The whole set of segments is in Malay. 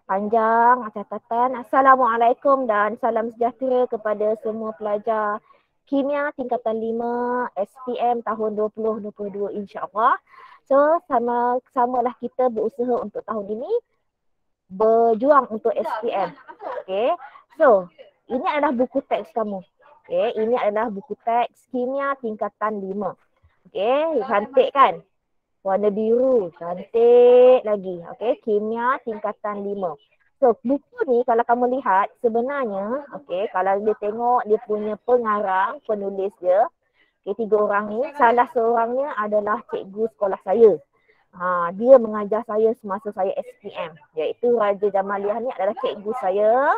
panjang catatan. Assalamualaikum dan salam sejahtera kepada semua pelajar Kimia tingkatan 5 SPM tahun 2022 insya-Allah. So samalah kita berusaha untuk tahun ini berjuang untuk SPM. Okay. So, ini adalah buku teks kamu. Okay. Ini adalah buku teks Kimia tingkatan 5. Okay. Cantik kan? Warna biru. Cantik lagi. Okay. Kimia tingkatan 5. So, buku ni kalau kamu lihat sebenarnya, okay, kalau dia tengok dia punya pengarang, penulis dia, okay, 3 orang ni, salah seorangnya adalah cikgu sekolah saya. Dia mengajar saya semasa saya SPM, iaitu Raja Jamaliah ni adalah cikgu saya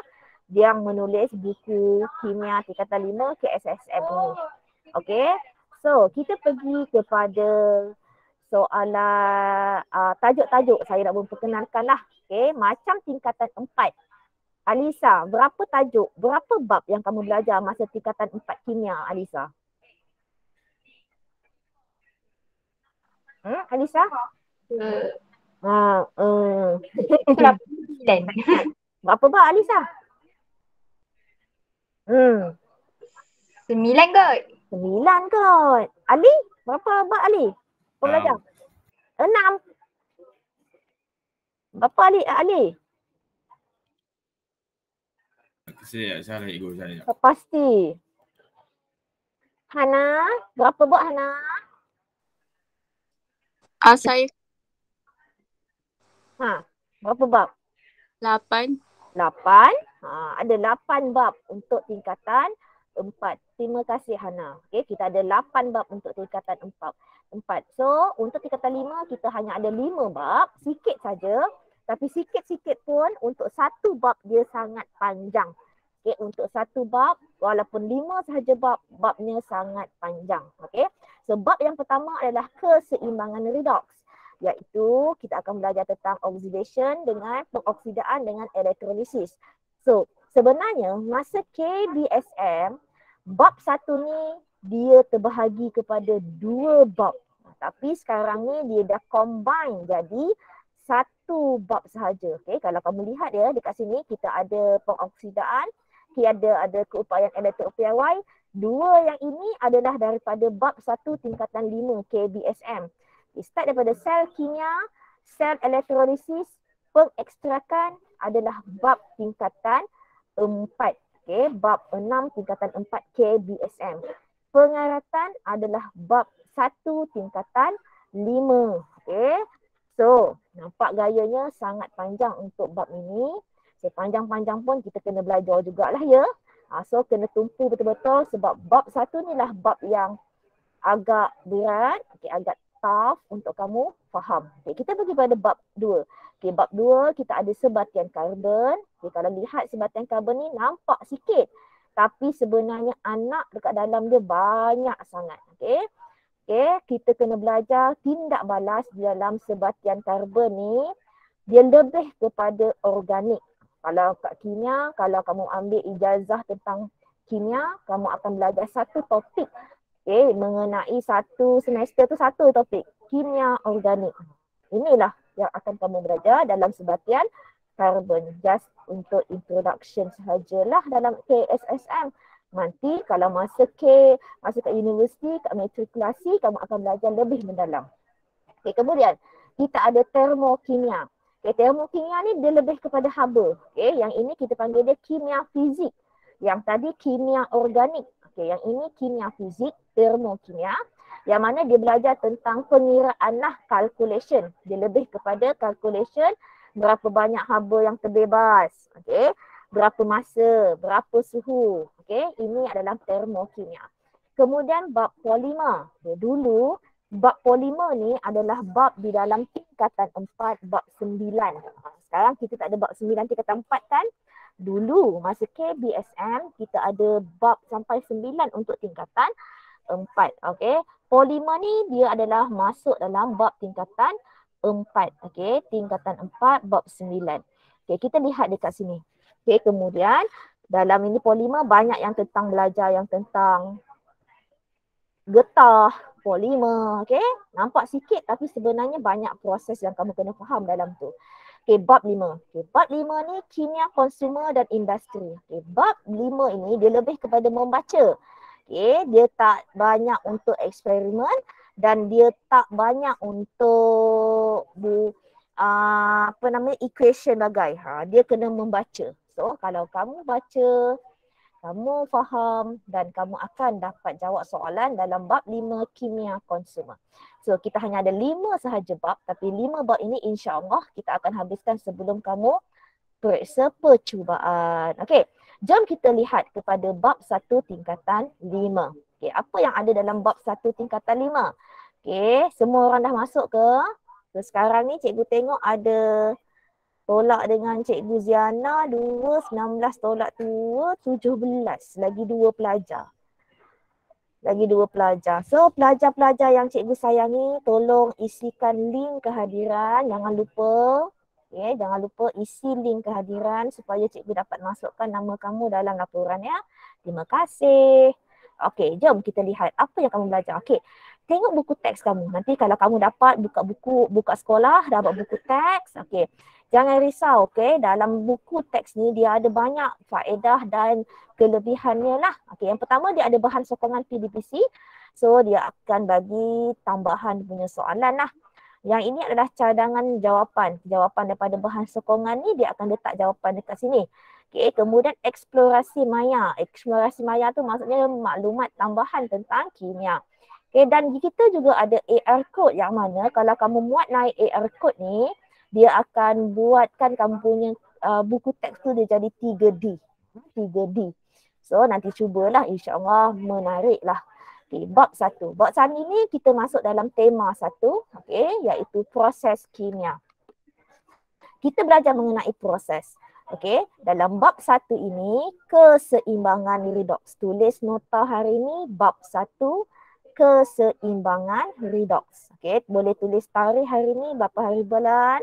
yang menulis buku Kimia tingkatan 5 KSSM ini. Okey. So, kita pergi kepada soalan tajuk-tajuk saya nak memperkenalkan lah. Okey, macam tingkatan 4. Alisa, berapa tajuk, berapa bab yang kamu belajar masa tingkatan 4 kimia, Alisa? Alisa? Berapa bab, Alisa? 9 kot. 9 kot. Ali, berapa bab Ali? Kau belajar? 6. Berapa Ali? Saya ikut saya. Pasti. Hana, berapa bab Hana? Saya berapa bab? 8. 8. Ada 8 bab untuk tingkatan 4. Terima kasih Hana. Okey, kita ada 8 bab untuk tingkatan 4. So, untuk tingkatan 5 kita hanya ada 5 bab, sikit saja. Tapi sikit-sikit pun untuk satu bab dia sangat panjang. Okey, untuk satu bab walaupun 5 sahaja babnya sangat panjang. Okey. So, bab yang pertama adalah keseimbangan redox, iaitu kita akan belajar tentang oxidation dengan pengoksidaan dengan elektrolisis. So, sebenarnya masa KBSM, bab 1 ni dia terbahagi kepada 2 bab. Tapi sekarang ni dia dah combine jadi satu bab sahaja. Okay, kalau kamu lihat ya dekat sini kita ada pengoksidaan, kita ada keupayaan elektropiawai. 2 yang ini adalah daripada bab 1 tingkatan 5 KBSM. Start daripada sel kimia, sel elektrolisis, pengekstrakan adalah bab tingkatan 4. Okay, bab 6 tingkatan 4 KBSM. Pengaratan adalah bab 1 tingkatan 5. Okay. So, nampak gayanya sangat panjang untuk bab ini. Sepanjang-panjang pun kita kena belajar jugalah ya. So, kena tumpu betul-betul sebab bab 1 ni lah bab yang agak berat, okay, agak tough untuk kamu faham. Okay, kita pergi pada bab 2. Okay, bab 2 kita ada sebatian karbon. Okay, kalau lihat sebatian karbon ni nampak sikit. Tapi sebenarnya anak dekat dalam dia banyak sangat. Okay. Okay, kita kena belajar tindak balas di dalam sebatian karbon ni. Dia lebih kepada organik. Kalau kat kimia, kalau kamu ambil ijazah tentang kimia, kamu akan belajar satu topik. Okay, mengenai satu semester tu satu topik, kimia organik. Inilah yang akan kamu belajar dalam sebatian karbon. Just untuk introduction sahajalah dalam KSSM. Nanti kalau masuk kat universiti, kat matrikulasi, kamu akan belajar lebih mendalam. Okay, kemudian kita ada termokimia. Okay, termokimia ni dia lebih kepada haba. Okay, yang ini kita panggil dia kimia fizik. Yang tadi kimia organik. Okay, yang ini kimia fizik, termokimia. Yang mana dia belajar tentang pengiraan lah, calculation. Dia lebih kepada calculation, berapa banyak haba yang terbebas. Okay, berapa masa, berapa suhu. Okay, ini adalah termokimia. Kemudian bab polimer. Okay, dulu bab polimer ni adalah bab di dalam tingkatan 4, bab 9. Sekarang kita tak ada bab 9 tingkatan 4 kan? Dulu masa KBSM kita ada bab sampai 9 untuk tingkatan 4. Okay. Polimer ni dia adalah masuk dalam bab tingkatan 4. Okay. Tingkatan 4 bab 9. Okay. Kita lihat dekat sini. Okay. Kemudian dalam ini polimer banyak yang tentang belajar yang tentang getah, polimer, okay? Nampak sikit tapi sebenarnya banyak proses yang kamu kena faham dalam tu. Okay, bab 5. Okay, bab 5 ni kimia konsumer dan industri. Okay, bab 5 ini dia lebih kepada membaca. Okay, dia tak banyak untuk eksperimen dan dia tak banyak untuk equation bagai. Dia kena membaca. So kalau kamu baca, kamu faham dan kamu akan dapat jawab soalan dalam bab 5 kimia konsumer. So kita hanya ada 5 sahaja bab, tapi 5 bab ini insya-Allah kita akan habiskan sebelum kamu periksa percubaan. Okey, jom kita lihat kepada bab 1 tingkatan 5. Okey, apa yang ada dalam bab 1 tingkatan 5? Okey, semua orang dah masuk ke? So sekarang ni cikgu tengok ada tolak dengan Cikgu Ziana 2, 19 tolak 2, 17. Lagi 2 pelajar. So pelajar-pelajar yang cikgu sayangi, tolong isikan link kehadiran. Jangan lupa. Okay, jangan lupa isi link kehadiran supaya cikgu dapat masukkan nama kamu dalam laporan ya. Terima kasih. Okey, jom kita lihat apa yang kamu belajar. Okey, tengok buku teks kamu. Nanti kalau kamu dapat buka sekolah, dapat buku teks. Okey. Jangan risau, okey. Dalam buku teks ni dia ada banyak faedah dan kelebihannya lah. Okey, yang pertama dia ada bahan sokongan PDPC. So dia akan bagi tambahan punya soalan lah. Yang ini adalah cadangan jawapan. Jawapan daripada bahan sokongan ni dia akan letak jawapan dekat sini. Okey, kemudian eksplorasi maya. Eksplorasi maya tu maksudnya maklumat tambahan tentang kimia. Okey, dan kita juga ada AR code yang mana kalau kamu muat naik AR code ni, dia akan buatkan kamu punya buku teks tu dia jadi 3D. 3D. So nanti cubalah, insya-Allah menarik lah. Okay, bab 1. Bab 1 ni kita masuk dalam tema 1, okay, iaitu proses kimia. Kita belajar mengenai proses. Okay, dalam bab 1 ini keseimbangan redox. Tulis nota hari ini bab 1 keseimbangan redox. Okay, boleh tulis tarikh hari ni, berapa hari bulan,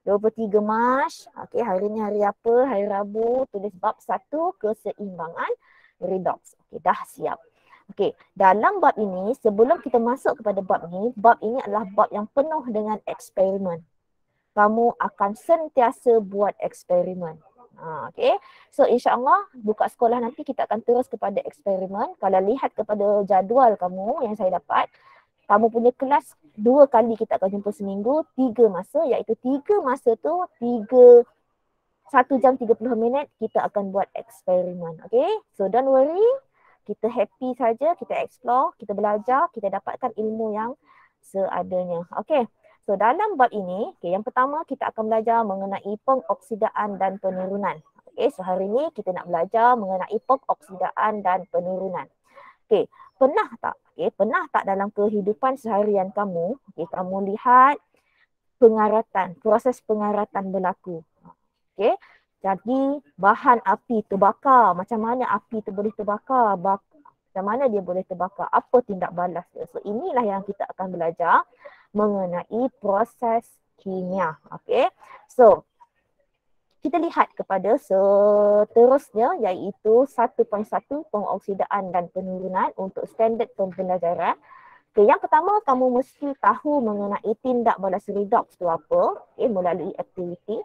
23 Mac. Okay, hari ni hari apa? Hari Rabu. Tulis bab 1 keseimbangan redox. Okay, dah siap. Okay, dalam bab ini, sebelum kita masuk kepada bab ini adalah bab yang penuh dengan eksperimen. Kamu akan sentiasa buat eksperimen. Okay, so insya-Allah buka sekolah nanti kita akan terus kepada eksperimen. Kalau lihat kepada jadual kamu yang saya dapat, kamu punya kelas 2 kali kita akan jumpa seminggu, 3 masa, iaitu 3 masa tu 1 jam 30 minit kita akan buat eksperimen. Okay, so don't worry, kita happy saja, kita explore, kita belajar, kita dapatkan ilmu yang seadanya. Okay, so dalam bab ini, okay, yang pertama kita akan belajar mengenai pengoksidaan dan penurunan. Okay, so hari ini kita nak belajar mengenai pengoksidaan dan penurunan. Okay, pernah tak dalam kehidupan seharian kamu, okay, kamu lihat pengaratan, proses pengaratan berlaku. Okay, jadi bahan api terbakar, macam mana api tu boleh terbakar, macam mana dia boleh terbakar, apa tindak balas dia. So inilah yang kita akan belajar mengenai proses kimia. Okay, so kita lihat kepada seterusnya iaitu 1.1 pengoksidaan dan penurunan untuk standard pembelajaran. Okay, yang pertama kamu mesti tahu mengenai tindak balas redox tu apa, okay, melalui aktiviti.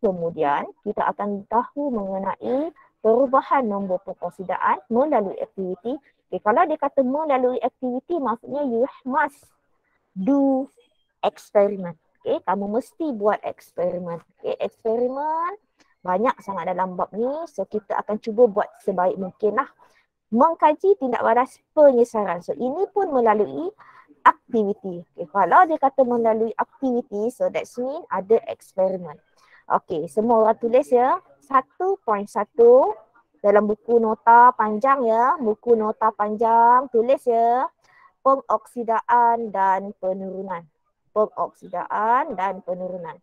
Kemudian kita akan tahu mengenai perubahan nombor pengoksidaan melalui aktiviti. Okay, kalau dia kata melalui aktiviti maksudnya you must do eksperimen. Okay, kamu mesti buat eksperimen. Okay, eksperimen banyak sangat dalam bab ni. So kita akan cuba buat sebaik mungkin lah. Mengkaji tindak balas penyesaran. So ini pun melalui aktiviti. Okay, kalau dia kata melalui aktiviti, so that means ada eksperimen. Okay, semua orang tulis ya. 1.1 dalam buku nota panjang ya. Buku nota panjang tulis ya. Pengoksidaan dan penurunan. Pengoksidaan dan penurunan.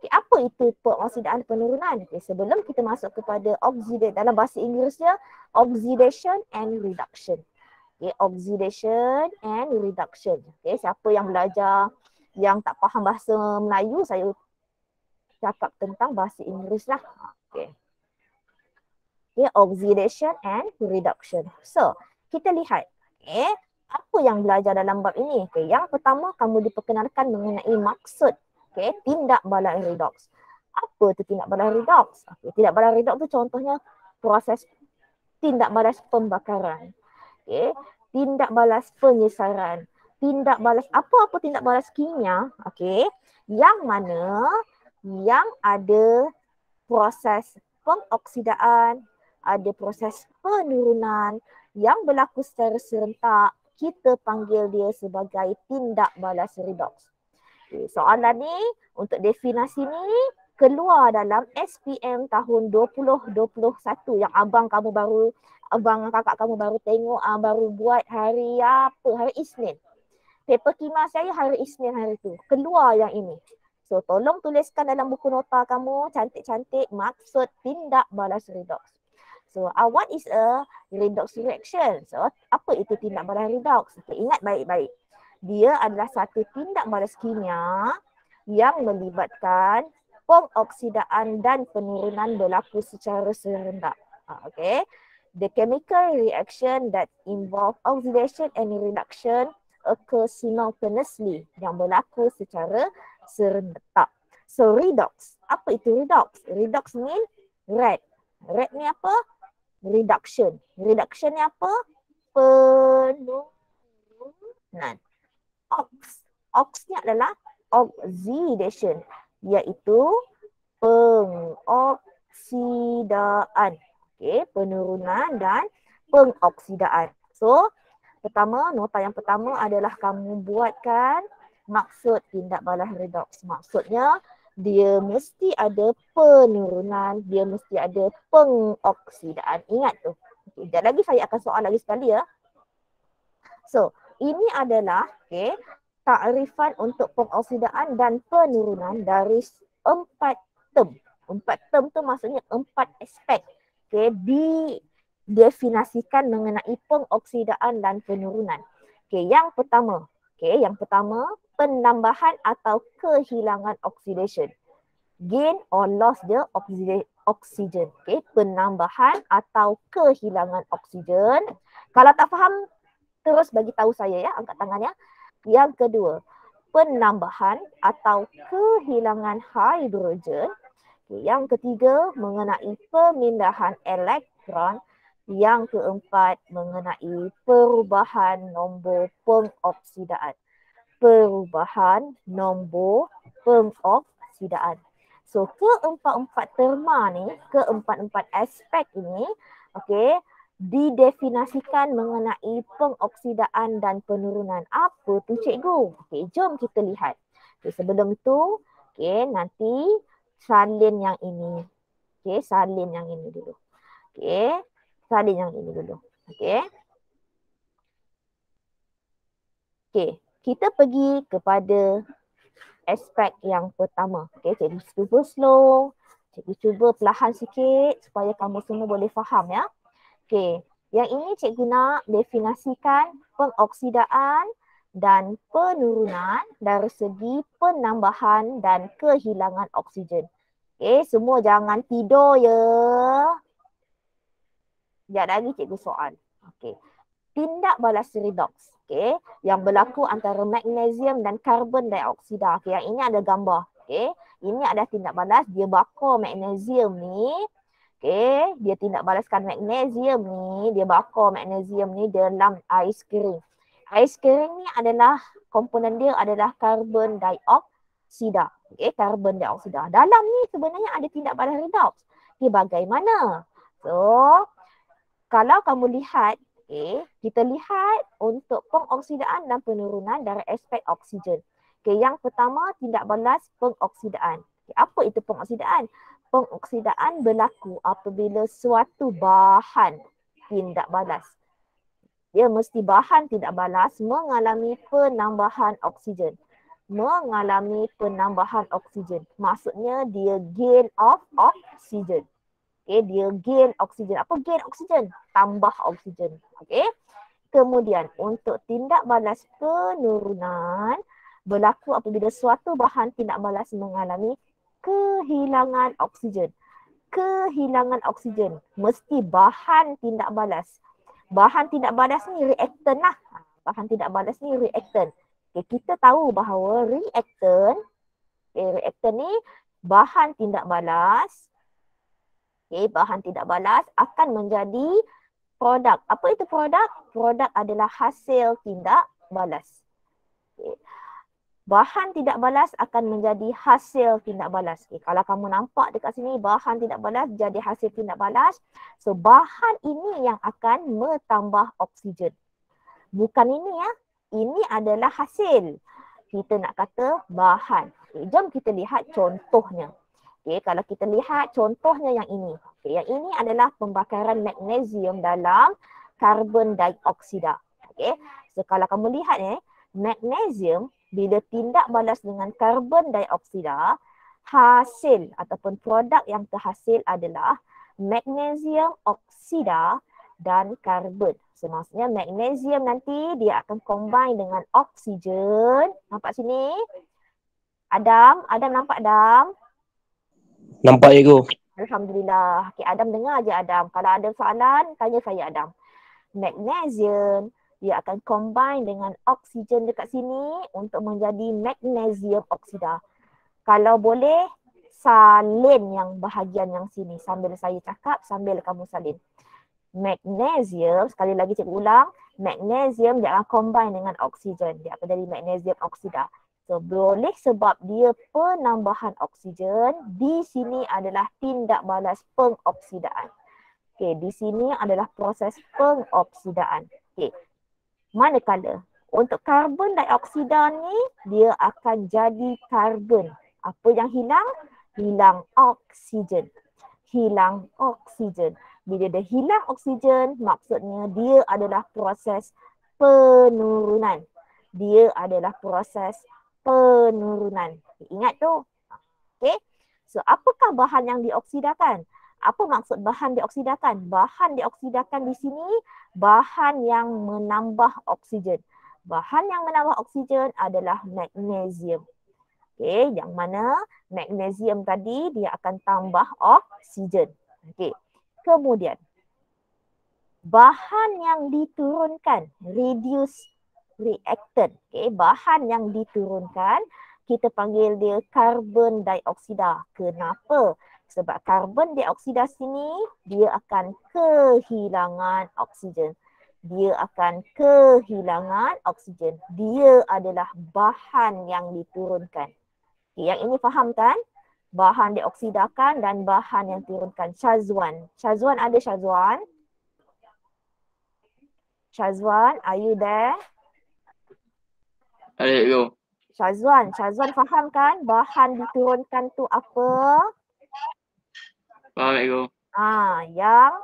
Okay, apa itu pengoksidaan penurunan? Okay, sebelum kita masuk kepada oxidation, dalam bahasa Inggerisnya oxidation and reduction. Okay, oxidation and reduction. Okay, siapa yang belajar yang tak faham bahasa Melayu, saya cakap tentang bahasa Inggeris lah. Okay. Okay, oxidation and reduction. So, kita lihat. Okay, apa yang belajar dalam bab ini? Okay, yang pertama kamu diperkenalkan mengenai maksud, okay, tindak balas redox. Apa tu tindak balas redox? Okay, tindak balas redox tu contohnya proses tindak balas pembakaran. Okay. Tindak balas penyesaran. Tindak balas apa-apa tindak balas kimia, okay, yang mana yang ada proses pengoksidaan, ada proses penurunan yang berlaku secara serentak, kita panggil dia sebagai tindak balas redox. Okay, soalan ni untuk definisi ni keluar dalam SPM tahun 2021 yang abang kakak kamu baru tengok, baru buat hari apa? Hari Isnin. Paper kimia saya hari Isnin hari tu. Keluar yang ini. So tolong tuliskan dalam buku nota kamu cantik-cantik maksud tindak balas redox. So what is a redox reaction? So apa itu tindak balas redox? Okay, ingat baik-baik. Dia adalah satu tindak balas kimia yang melibatkan pengoksidaan dan penurunan berlaku secara serentak. Okay. The chemical reaction that involve oxidation and reduction occur simultaneously, yang berlaku secara serentak. So redox, apa itu redox? Redox mean red. Red ni apa? Reduction. Reduction ni apa? Penurunan. Ox ni adalah oxidation, iaitu pengoksidaan. Okay, penurunan dan pengoksidaan. So pertama, nota yang pertama adalah kamu buatkan maksud tindak balas redox. Maksudnya dia mesti ada penurunan, dia mesti ada pengoksidaan. Ingat tu. Okay, sekejap lagi saya akan soal lagi sekali ya. So, ini adalah takrifan untuk pengoksidaan dan penurunan dari 4 term. 4 term tu maksudnya 4 aspek. Okay, didefinisikan mengenai pengoksidaan dan penurunan. Okay, yang pertama, penambahan atau kehilangan oxidation. Gain or loss the oxygen. Okay, penambahan atau kehilangan oksigen. Kalau tak faham, terus bagi tahu saya ya, angkat tangannya. Yang kedua, penambahan atau kehilangan hidrogen. Yang ketiga, mengenai pemindahan elektron. Yang keempat, mengenai perubahan nombor pengoksidaan. Perubahan nombor pengoksidaan. So, keempat-empat terma ni, keempat-empat aspek ini, didefinisikan mengenai pengoksidaan dan penurunan. Apa tu cikgu? Jom kita lihat. Sebelum itu, nanti salin yang ini. Salin yang ini dulu. Salin yang ini dulu. Kita pergi kepada aspek yang pertama. Cikgu cuba slow. Cikgu cuba perlahan sikit supaya kamu semua boleh faham ya. Yang ini cikgu nak definisikan pengoksidaan dan penurunan dari segi penambahan dan kehilangan oksigen. Semua jangan tidur ya. Sekejap lagi cikgu soal. Tindak balas redox. Yang berlaku antara magnesium dan karbon dioksida. Yang ini ada gambar. Ini ada tindak balas, dia bakar magnesium ni. Dia tindak balaskan magnesium ni, dia bakar magnesium ni dalam ais kering. Ais kering ni adalah, komponen dia adalah karbon dioksida. Karbon dioksida. Dalam ni sebenarnya ada tindak balas redox. Bagaimana? So, kalau kamu lihat, kita lihat untuk pengoksidaan dan penurunan dari aspek oksigen. Yang pertama, tindak balas pengoksidaan. Apa itu pengoksidaan? Pengoksidaan berlaku apabila suatu bahan tindak balas. Dia mesti bahan tindak balas mengalami penambahan oksigen. Mengalami penambahan oksigen. Maksudnya dia gain of oksigen. Dia gain oksigen. Apa gain oksigen? Tambah oksigen. Kemudian untuk tindak balas penurunan berlaku apabila suatu bahan tindak balas mengalami kehilangan oksigen. Kehilangan oksigen. Mesti bahan tindak balas. Bahan tindak balas ni reaktan lah. Bahan tindak balas ni reaktan. Kita tahu bahawa reaktan ni bahan tindak balas, bahan tindak balas akan menjadi produk. Apa itu produk? Produk adalah hasil tindak balas. Bahan tindak balas akan menjadi hasil tindak balas. Kalau kamu nampak dekat sini bahan tindak balas jadi hasil tindak balas. So bahan ini yang akan menambah oksigen. Bukan ini ya. Ini adalah hasil. Kita nak kata bahan. Jom kita lihat contohnya. Kalau kita lihat contohnya yang ini. Yang ini adalah pembakaran magnesium dalam karbon dioksida. So kalau kamu lihat magnesium bila tindak balas dengan karbon dioksida, hasil ataupun produk yang terhasil adalah magnesium oksida dan karbon. So maksudnya magnesium nanti dia akan combine dengan oksigen. Nampak sini? Adam nampak Adam? Nampak Cikgu. Alhamdulillah. Adam dengar je Adam. Kalau ada soalan, tanya saya Adam. Magnesium dia akan combine dengan oksigen dekat sini untuk menjadi magnesium oksida. Kalau boleh, salin yang bahagian yang sini. Sambil saya cakap, sambil kamu salin. Magnesium, sekali lagi cikgu ulang, magnesium dia akan combine dengan oksigen. Dia akan jadi magnesium oksida. So, boleh sebab dia penambahan oksigen, di sini adalah tindak balas pengoksidaan. Di sini adalah proses pengoksidaan. Manakala untuk karbon dioksida ni dia akan jadi karbon. Apa yang hilang? Hilang oksigen. Hilang oksigen. Bila dia hilang oksigen, maksudnya dia adalah proses penurunan. Dia adalah proses penurunan. Ingat tu. Okey. So apakah bahan yang dioksidakan? Apa maksud bahan dioksidakan? Bahan dioksidakan di sini bahan yang menambah oksigen. Bahan yang menambah oksigen adalah magnesium. Yang mana magnesium tadi dia akan tambah oksigen. Kemudian bahan yang diturunkan, reduce reactant. Bahan yang diturunkan kita panggil dia karbon dioksida. Kenapa? Sebab karbon dioksida sini dia akan kehilangan oksigen. Dia akan kehilangan oksigen. Dia adalah bahan yang diturunkan. Yang ini faham kan? Bahan dioksidakan dan bahan yang diturunkan. Syazwan. Syazwan ada Syazwan? Syazwan, are you there? Ada Cikgu. Syazwan faham kan? Bahan diturunkan tu apa? Faham Cikgu. Yang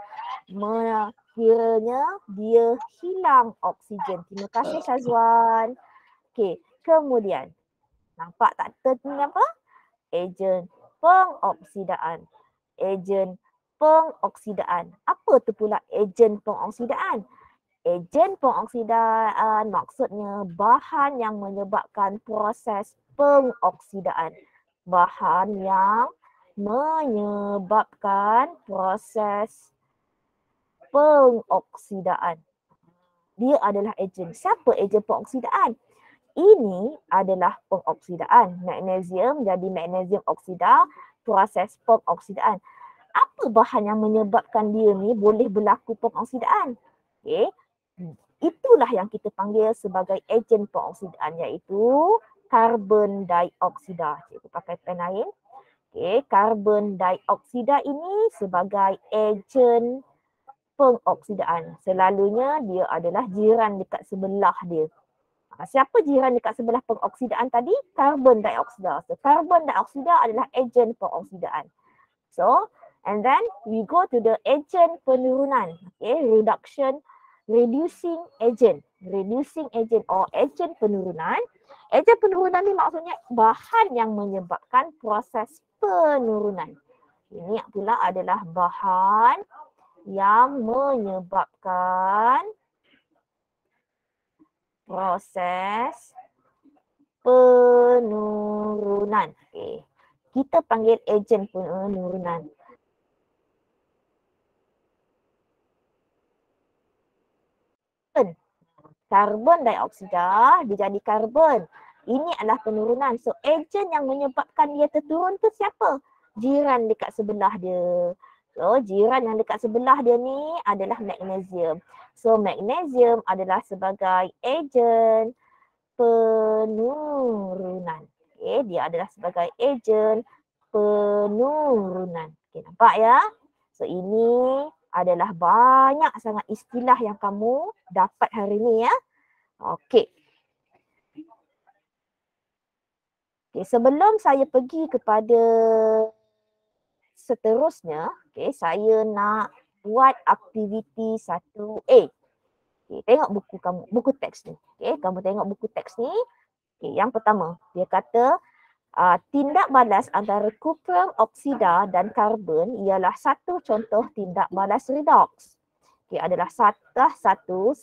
kiranya dia hilang oksigen. Terima kasih Syazwan. Kemudian nampak tak ni apa? Ejen pengoksidaan. Ejen pengoksidaan. Apa tu pula ejen pengoksidaan? Ejen pengoksidaan maksudnya bahan yang menyebabkan proses pengoksidaan. Bahan yang menyebabkan proses pengoksidaan. Dia adalah ejen. Siapa ejen pengoksidaan? Ini adalah pengoksidaan. Magnesium jadi magnesium oksida, proses pengoksidaan. Apa bahan yang menyebabkan dia ni boleh berlaku pengoksidaan? Itulah yang kita panggil sebagai ejen pengoksidaan, iaitu karbon dioksida. Cikgu pakai pen lain. Karbon dioksida ini sebagai ejen pengoksidaan. Selalunya dia adalah jiran dekat sebelah dia. Siapa jiran dekat sebelah pengoksidaan tadi? Karbon dioksida. So, karbon dioksida adalah ejen pengoksidaan. So, and then we go to the ejen penurunan. Reducing agent. Reducing agent or ejen penurunan. Ejen penurunan ni maksudnya bahan yang menyebabkan proses penurunan. Ini pula adalah bahan yang menyebabkan proses penurunan. Kita panggil ejen penurunan. Karbon dioksida dia jadi karbon. Ini adalah penurunan. So ejen yang menyebabkan dia terturun tu siapa? Jiran dekat sebelah dia. So jiran yang dekat sebelah dia ni adalah magnesium. So magnesium adalah sebagai ejen penurunan. Okay, dia adalah sebagai ejen penurunan. Okay, nampak ya? So ini adalah banyak sangat istilah yang kamu dapat hari ni ya. Okey. Okay, sebelum saya pergi kepada seterusnya, okay, saya nak buat aktiviti 1A. Okay, tengok buku kamu, buku teks ni. Okay, kamu tengok buku teks ni. Okay, yang pertama, dia kata tindak balas antara kuprum oksida dan karbon ialah satu contoh tindak balas redoks. Okay, adalah satu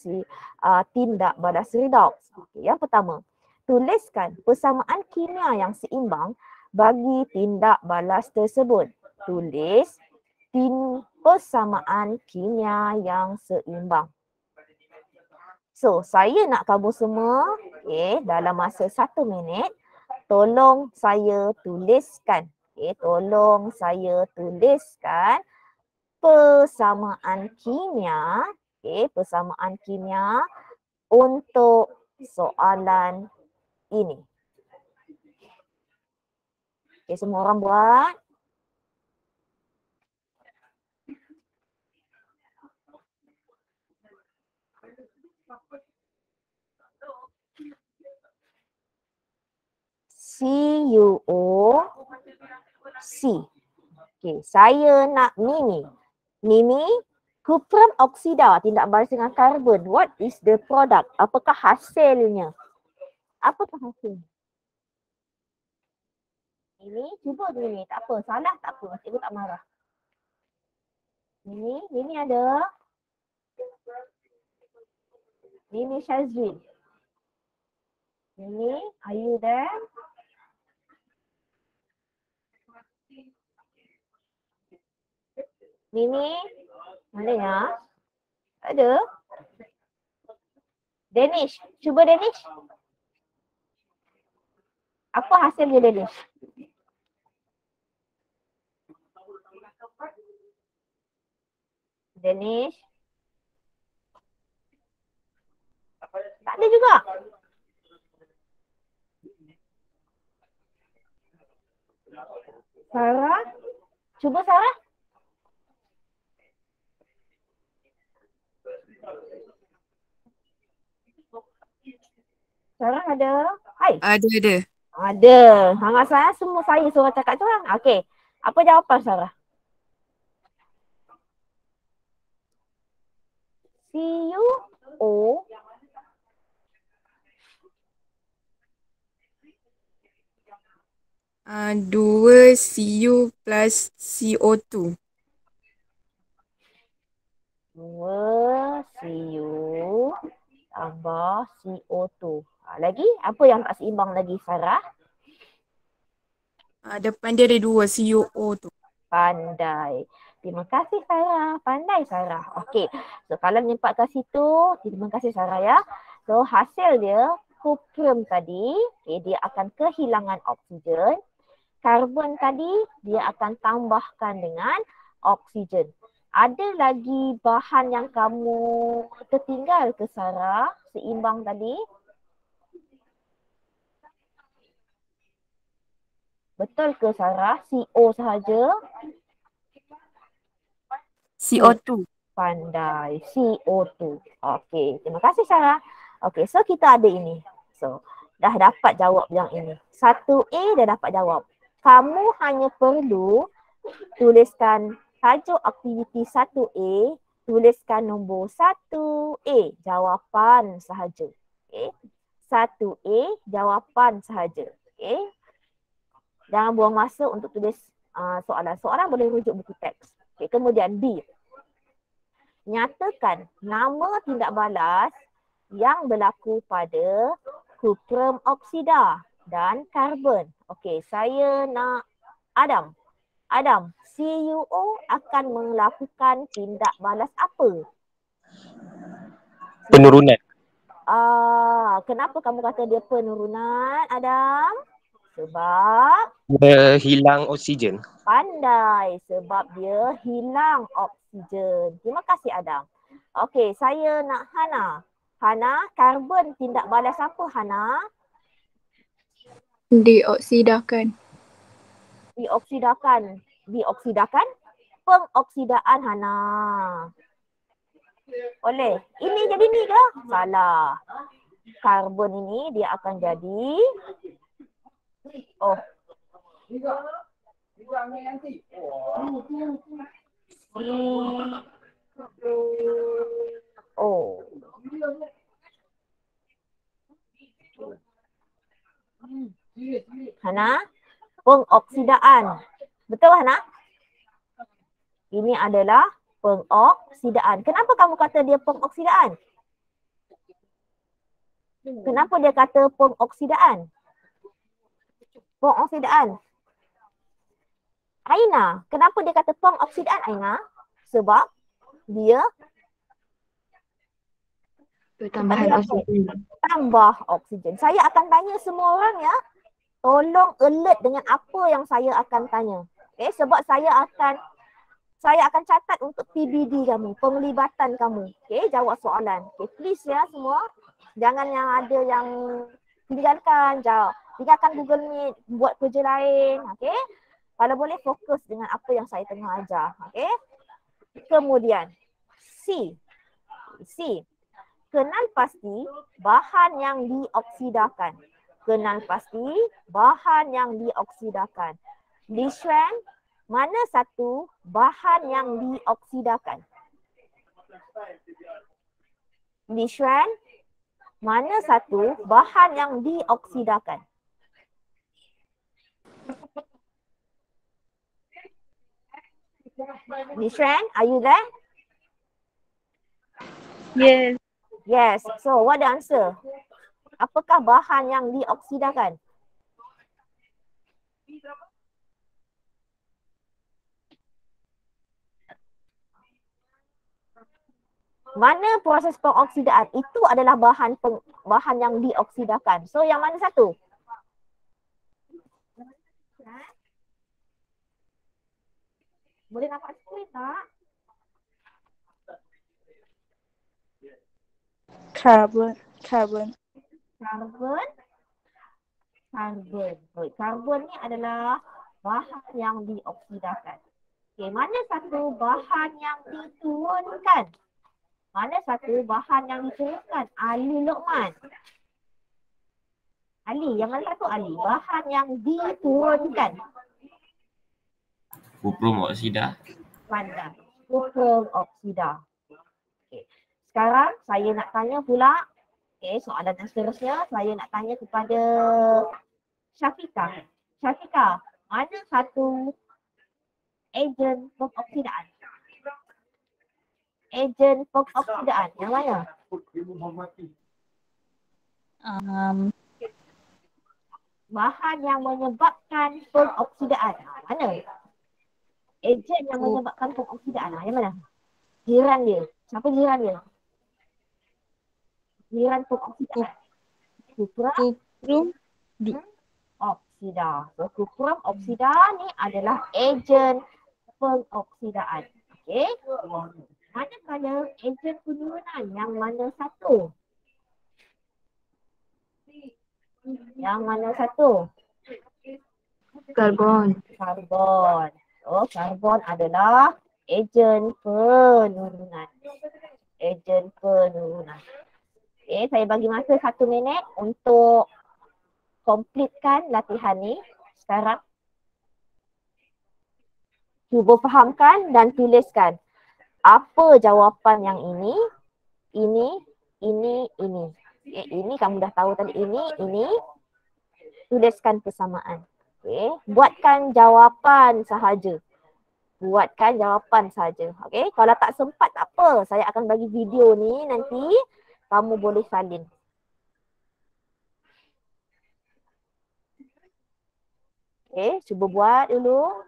tindak balas redoks. Okay, yang pertama, tuliskan persamaan kimia yang seimbang bagi tindak balas tersebut. Tulis persamaan kimia yang seimbang. So, saya nak kamu semua dalam masa 1 minit, tolong saya tuliskan. Tolong saya tuliskan persamaan kimia, persamaan kimia untuk soalan ini. Semua orang buat. CuO(C). Okay, saya nak Mimi. Mimi, kuprum oksida tindak balas dengan karbon. What is the product? Apakah hasilnya? Apakah hasil? Mimi, cuba Mimi. Tak apa, salah tak apa. Cikgu tak marah. Mimi ada? Mimi Shazrin. Mimi, are you there? Mimi, mana ya? Ada? Danish, cuba Danish. Apa hasilnya Danish? Danish. Tak ada juga. Sarah, cuba Sarah. Sarah ada? Hai. Ada. Ada. Hangat saya semua saya suruh cakap tu lah. Okey. Apa jawapan Sarah? CuO. Dua Cu plus CO2. 2 Cu tambah CO2. Lagi? Apa yang tak seimbang lagi Sarah? Depan dia ada 2 CuO tu. Pandai. Terima kasih Sarah. Pandai Sarah. Okey. So kalau nampak kat situ, terima kasih Sarah ya. So hasil dia, kuprum tadi, dia akan kehilangan oksigen. Karbon tadi, dia akan tambahkan dengan oksigen. Ada lagi bahan yang kamu tertinggal ke Sarah? Seimbang tadi? Betul ke Sarah? CO sahaja? CO2. Pandai. CO2. Okey. Terima kasih Sarah. Okey. So kita ada ini. So dah dapat jawab yang ini. 1A dah dapat jawab. Kamu hanya perlu tuliskan tajuk aktiviti 1A. Tuliskan nombor 1A. Jawapan sahaja. Okay. 1A. Jawapan sahaja. Okay. Jangan buang masa untuk tulis soalan. Soalan boleh rujuk buku teks. Okay. Kemudian B. Nyatakan nama tindak balas yang berlaku pada kuprum oksida dan karbon. Okey, saya nak Adam. Adam, CuO akan melakukan tindak balas apa? Penurunan. Kenapa kamu kata dia penurunan, Adam? Sebab Dia hilang oksigen. pandai. Sebab dia hilang oksigen. Terima kasih, Adam. Okey, saya nak Hana. Hana, karbon tindak balas apa, Hana? Dioksidakan. Dioksidakan. Dioksidakan? Pengoksidaan, Hana. Boleh. Ini jadi ni ke? Salah. Karbon ini dia akan jadi Hana, pengoksidaan. Betul, Hana? Ini adalah pengoksidaan. Kenapa kamu kata dia pengoksidaan? Kenapa dia kata pengoksidaan? Pengoksidaan. Aina, kenapa dia kata pengoksidaan, Aina? Sebab dia Pertambahan oksigen. tambah oksigen. Saya akan tanya semua orang ya. Tolong alert dengan apa yang saya akan tanya. Okay, sebab saya akan catat untuk PBD kamu, penglibatan kamu. Okay, jawab soalan. Okay, please ya semua. Jangan yang ada yang tinggalkan, jawab. Tinggalkan Google Meet, buat kerja lain. Okay. Kalau boleh fokus dengan apa yang saya tengah ajar. Okay. Kemudian, C. Kenal pasti bahan yang dioksidakan. Kenal pasti bahan yang dioksidakan. Li Xuan, mana satu bahan yang dioksidakan? Li Xuan, mana satu bahan yang dioksidakan? Li Xuan, are you there? Yes. Yes. So what the answer? Apakah bahan yang dioksidakan? Mana proses pengoksidaan? Itu adalah bahan yang dioksidakan. So yang mana satu? Boleh nampak skrin tak? Carbon. Karbon. Karbon ni adalah bahan yang dioksidakan. Okey, mana satu bahan yang diturunkan? Mana satu bahan yang diturunkan? Ali Luqman. Ali, yang mana satu Ali? Bahan yang diturunkan. Kuprum oksida. Pandai. Kuprum oksida. Okay. Sekarang saya nak tanya pula. Okay, soalan yang seterusnya saya nak tanya kepada Syafiqah. Syafiqah, mana satu ejen pengoksidaan? Ejen pengoksidaan yang mana? Bahan yang menyebabkan pengoksidaan. Mana? Ejen yang menyebabkan pengoksidaan. Yang mana? Jiran dia. Siapa jiran dia? Jiran pengoksidaan. Kuprum oksida. So, kuprum oksida ni adalah ejen pengoksidaan. Okey. Manakala ejen penurunan yang mana satu? Yang mana satu? Karbon. Karbon. So, karbon adalah ejen penurunan. Ejen penurunan. Okay, saya bagi masa 1 minit untuk komplitkan latihan ni. Sekarang cuba fahamkan dan tuliskan apa jawapan yang ini. Okay, ini kamu dah tahu tadi ini. Tuliskan persamaan. Okay, buatkan jawapan sahaja. Okay, kalau tak sempat tak apa. Saya akan bagi video ni nanti kamu boleh salin. Okay, cuba buat dulu.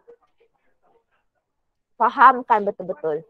Fahamkan betul-betul.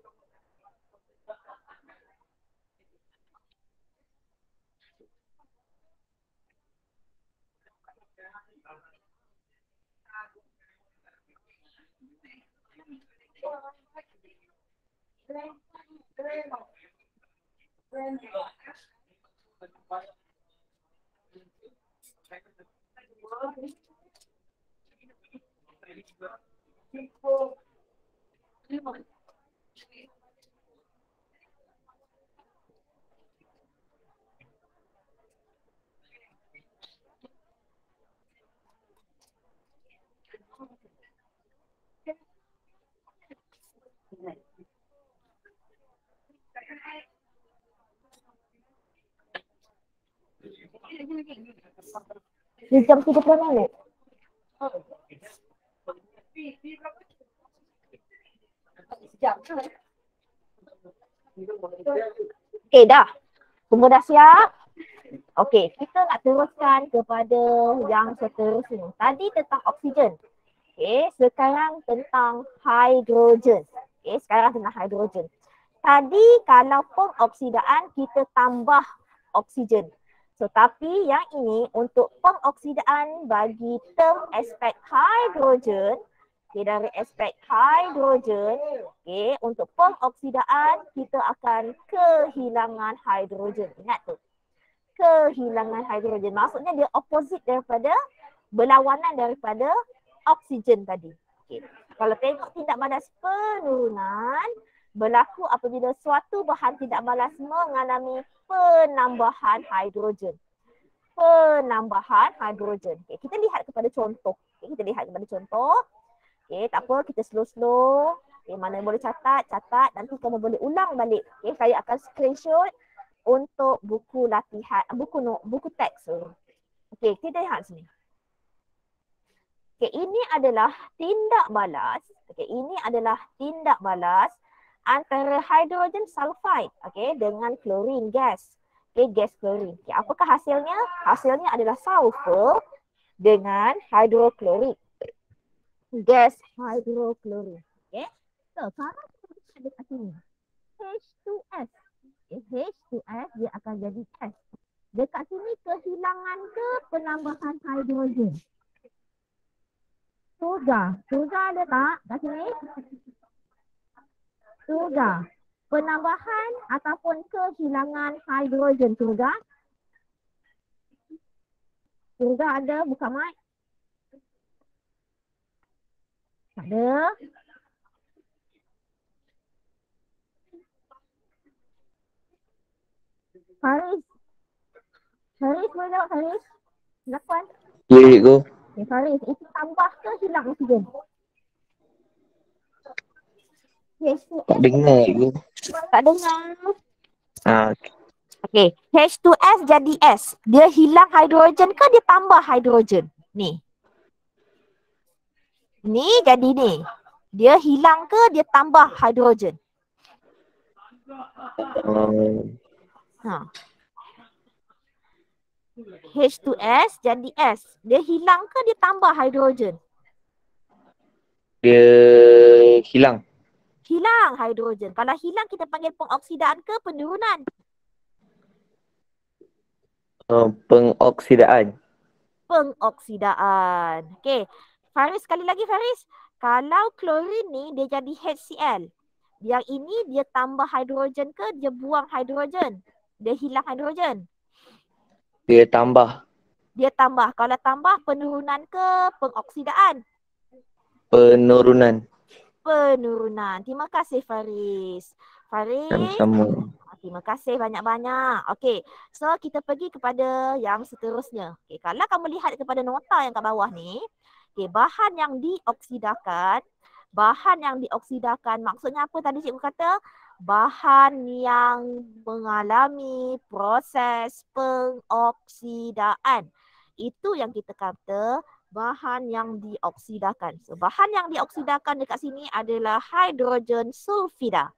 Di jam 30 minit. Okey, dah. Semua dah siap? Okey, kita nak teruskan kepada yang seterusnya. Tadi tentang oksigen. Okey, sekarang tentang hidrogen. Okey, sekarang tentang hidrogen. Tadi kalau pengoksidaan kita tambah oksigen. So, tapi yang ini untuk pengoksidaan bagi term aspek hidrogen. Okay, dari aspek hidrogen, okay, untuk pengoksidaan kita akan kehilangan hidrogen. Ingat tu. Kehilangan hidrogen. Maksudnya dia opposite daripada, berlawanan daripada oksigen tadi. Okay. Kalau tengok tindak balas penurunan, berlaku apabila suatu bahan tindak balas mengalami penambahan hidrogen. Penambahan hidrogen. Okay, kita lihat kepada contoh. Okay, kita lihat kepada contoh. Okay, tak apa, kita slow-slow. Okay, mana boleh catat, nanti kamu boleh ulang balik. Okay, saya akan screenshot untuk buku latihan, buku teks. Okay, kita lihat sini. Okay, ini adalah tindak balas. Okay, ini adalah tindak balas antara hidrogen sulfide, okay, dengan klorin gas. Okay, gas klorin. Okay, apakah hasilnya? Hasilnya adalah sulfur dengan hidroklorik. Gas hidroklorin. Okay. So, kalau kita lihat dekat sini. H2S. Okay, H2S dia akan jadi S. Dekat sini kehilangan ke penambahan hidrogen? Sudah. Sudah ada tak kat sini? Sudah. Penambahan ataupun kehilangan hidrogen. Sudah? Sudah ada? Buka mic. Tak ada. Faris. Faris boleh jawab Faris? Silakan. Ya, cikgu. Okay, Faris, itu tambah ke hilang oksigen? H2S. Tak dengar, cikgu. Tak dengar. Okay. Okay, H2S jadi S. Dia hilang hidrogen ke dia tambah hidrogen? Ni. Ni jadi ni. Dia hilang ke dia tambah hidrogen? Ha. H2S jadi S. Dia hilang ke dia tambah hidrogen? Dia hilang. Hilang hidrogen. Kalau hilang kita panggil pengoksidaan ke penurunan? Pengoksidaan. Pengoksidaan. Okey. Faris, sekali lagi Faris. Kalau klorin ni dia jadi HCl. Yang ini dia tambah hidrogen ke dia buang hidrogen? Dia hilang hidrogen? Dia tambah. Dia tambah. Kalau tambah penurunan ke pengoksidaan? Penurunan. Penurunan. Terima kasih Faris. Faris. Sama-sama. Terima kasih banyak-banyak. Okey. So kita pergi kepada yang seterusnya. Okey, kalau kamu lihat kepada nota yang kat bawah ni, okey, bahan yang dioksidakan maksudnya apa tadi cikgu kata? Bahan yang mengalami proses pengoksidaan. Itu yang kita kata bahan yang dioksidakan. So bahan yang dioksidakan dekat sini adalah hidrogen sulfida.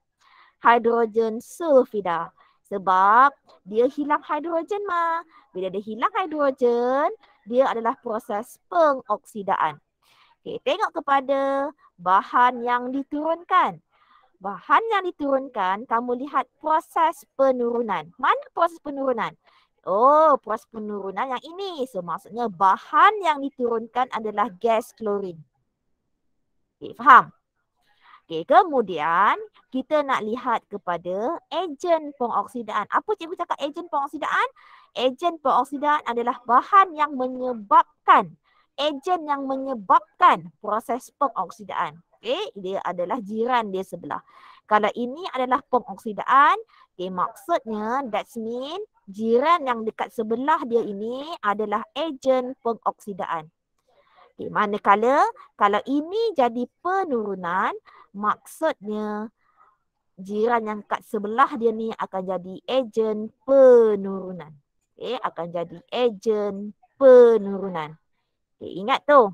Hidrogen sulfida. Sebab dia hilang hidrogen mah. Bila dia hilang hidrogen, dia adalah proses pengoksidaan. Okey, tengok kepada bahan yang diturunkan. Bahan yang diturunkan, kamu lihat proses penurunan. Mana proses penurunan? Oh, proses penurunan yang ini. So maksudnya bahan yang diturunkan adalah gas klorin. Okay, faham? Okey, kemudian kita nak lihat kepada ejen pengoksidaan. Apa cikgu cakap ejen pengoksidaan? Ejen pengoksidaan adalah bahan yang menyebabkan, ejen yang menyebabkan proses pengoksidaan. Okey, dia adalah jiran dia sebelah. Kalau ini adalah pengoksidaan, okey, maksudnya that's mean jiran yang dekat sebelah dia ini adalah ejen pengoksidaan. Okay, manakala kalau ini jadi penurunan, maksudnya jiran yang kat sebelah dia ni akan jadi ejen penurunan. Okay, akan jadi ejen penurunan. Okay, ingat tu.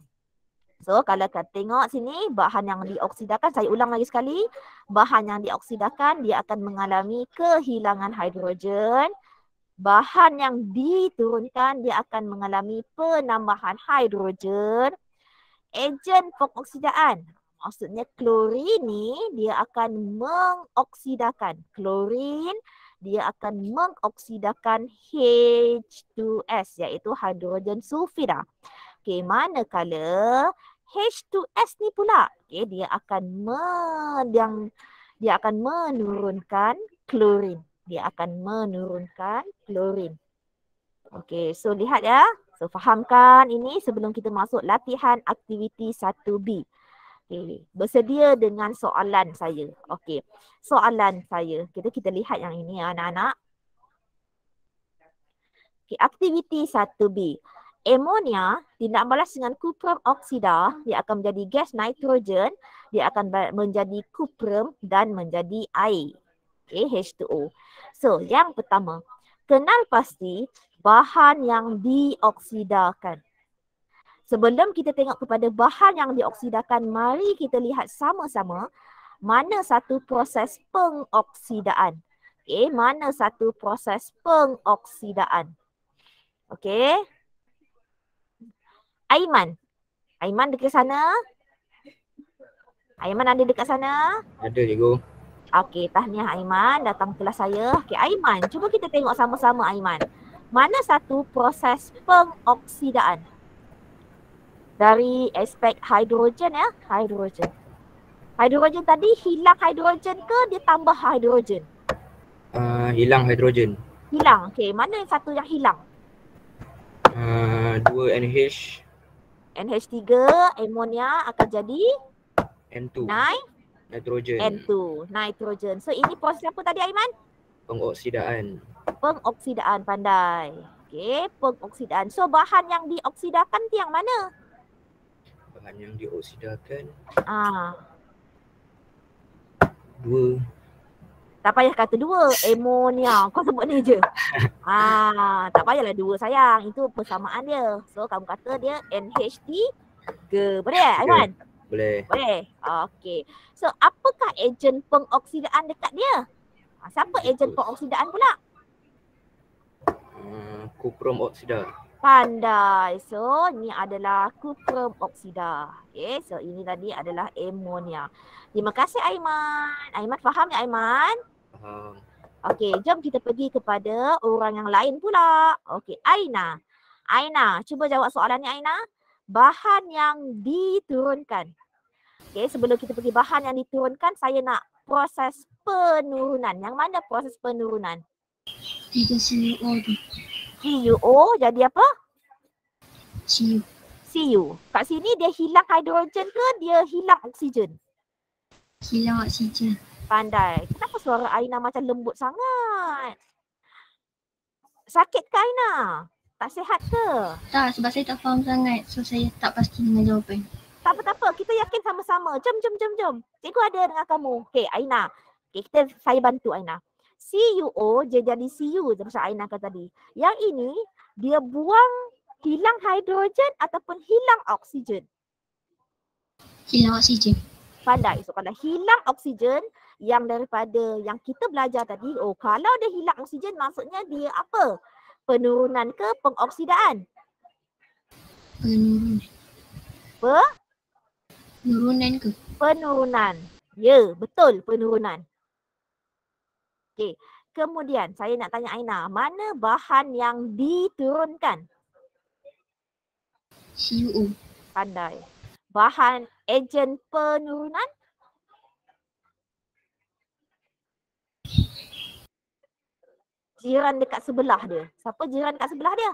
So kalau kita tengok sini bahan yang dioksidakan, saya ulang lagi sekali. Bahan yang dioksidakan dia akan mengalami kehilangan hidrogen. Bahan yang diturunkan dia akan mengalami penambahan hidrogen. Ejen pengoksidaan, maksudnya klorin ni dia akan mengoksidakan. Klorin dia akan mengoksidakan H2S iaitu hidrogen sulfida. Okey, manakala H2S ni pula, okey, dia akan menurunkan klorin. Dia akan menurunkan klorin. Okey, so lihat ya. So fahamkan ini sebelum kita masuk latihan aktiviti 1B. Okey, bersedia dengan soalan saya. Okey, soalan saya. Kita lihat yang ini anak-anak. Okey, aktiviti 1B. Amonia tindak balas dengan kuprum oksida, dia akan menjadi gas nitrogen, dia akan menjadi kuprum dan menjadi air. Okey, H2O. So, yang pertama, kenal pasti bahan yang dioksidakan. Sebelum kita tengok kepada bahan yang dioksidakan, mari kita lihat sama-sama mana satu proses pengoksidaan. Okey, mana satu proses pengoksidaan. Okey. Aiman. Aiman dekat sana? Aiman ada dekat sana? Ada cikgu. Okey, tahniah Aiman datang kelas saya. Okey, Aiman, cuba kita tengok sama-sama Aiman. Mana satu proses pengoksidaan? Dari aspek hidrogen ya, hidrogen. Hidrogen tadi hilang hidrogen ke dia tambah hidrogen? Hilang hidrogen. Hilang. Okey, mana yang satu yang hilang? 2NH NH3, amonia akan jadi N2 nitrogen. N2, nitrogen. So ini proses apa tadi Aiman? Pengoksidaan. Pengoksidaan, pandai. Okey, pengoksidaan. So bahan yang dioksidakan tu yang mana? Bahan yang dioksidakan Ah, 2. tak payah kata dua, amonia. Kau sebut ni je. Tak payahlah dua sayang. Itu persamaan dia. So kamu kata dia NH3. Boleh Aiman? Boleh. Boleh. Okey. So apakah ejen pengoksidaan dekat dia? Siapa ejen pengoksidaan pula? Kuprum oksida. Pandai. So ni adalah kuprum oksida. Okay. So ini tadi adalah amonia. Terima kasih Aiman. Aiman faham ya Aiman? Faham. Okey, jom kita pergi kepada orang yang lain pula. Okey, Aina. Aina, cuba jawab soalan ni Aina. Bahan yang diturunkan. Okey, sebelum kita pergi bahan yang diturunkan, saya nak proses penurunan. Yang mana proses penurunan? Tiga CuO tu. CuO jadi apa? Cu. Cu. Kat sini dia hilang hidrogen ke dia hilang oksigen? Hilang oksigen. Pandai. Kenapa suara Aina macam lembut sangat? Sakit ke Aina? Tak sihat ke? Tak, sebab saya tak faham sangat. So saya tak pasti dengan jawapan. Tak apa-apa. Kita yakin sama-sama. Jom. Cikgu ada dengan kamu. Okey, Aina. Okey, saya bantu Aina. CuO dia jadi Cu macam Aina kata tadi. Yang ini dia buang hilang hidrogen ataupun hilang oksigen? Hilang oksigen. Pandai. So kalau hilang oksigen yang daripada yang kita belajar tadi, kalau dia hilang oksigen maksudnya dia apa? Penurunan ke pengoksidaan? Penurunan. Penurunan ke? Penurunan. Ya, betul penurunan. Okey. Kemudian saya nak tanya Aina, mana bahan yang diturunkan? CuO. Pandai. Bahan ejen penurunan? Jiran dekat sebelah dia. Siapa jiran dekat sebelah dia?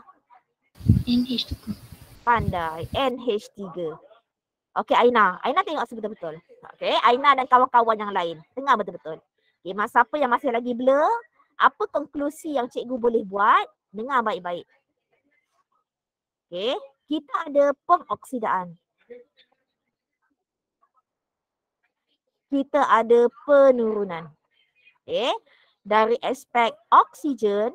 NH tu ke? Pandai. NH3. Okey, Aina. Aina tengok sebetul-betul. Okey, Aina dan kawan-kawan yang lain. Dengar betul-betul. Okey, siapa yang masih lagi blur, apa konklusi yang cikgu boleh buat? Dengar baik-baik. Okey, kita ada pengoksidaan. Kita ada penurunan. Okey, dari aspek oksigen,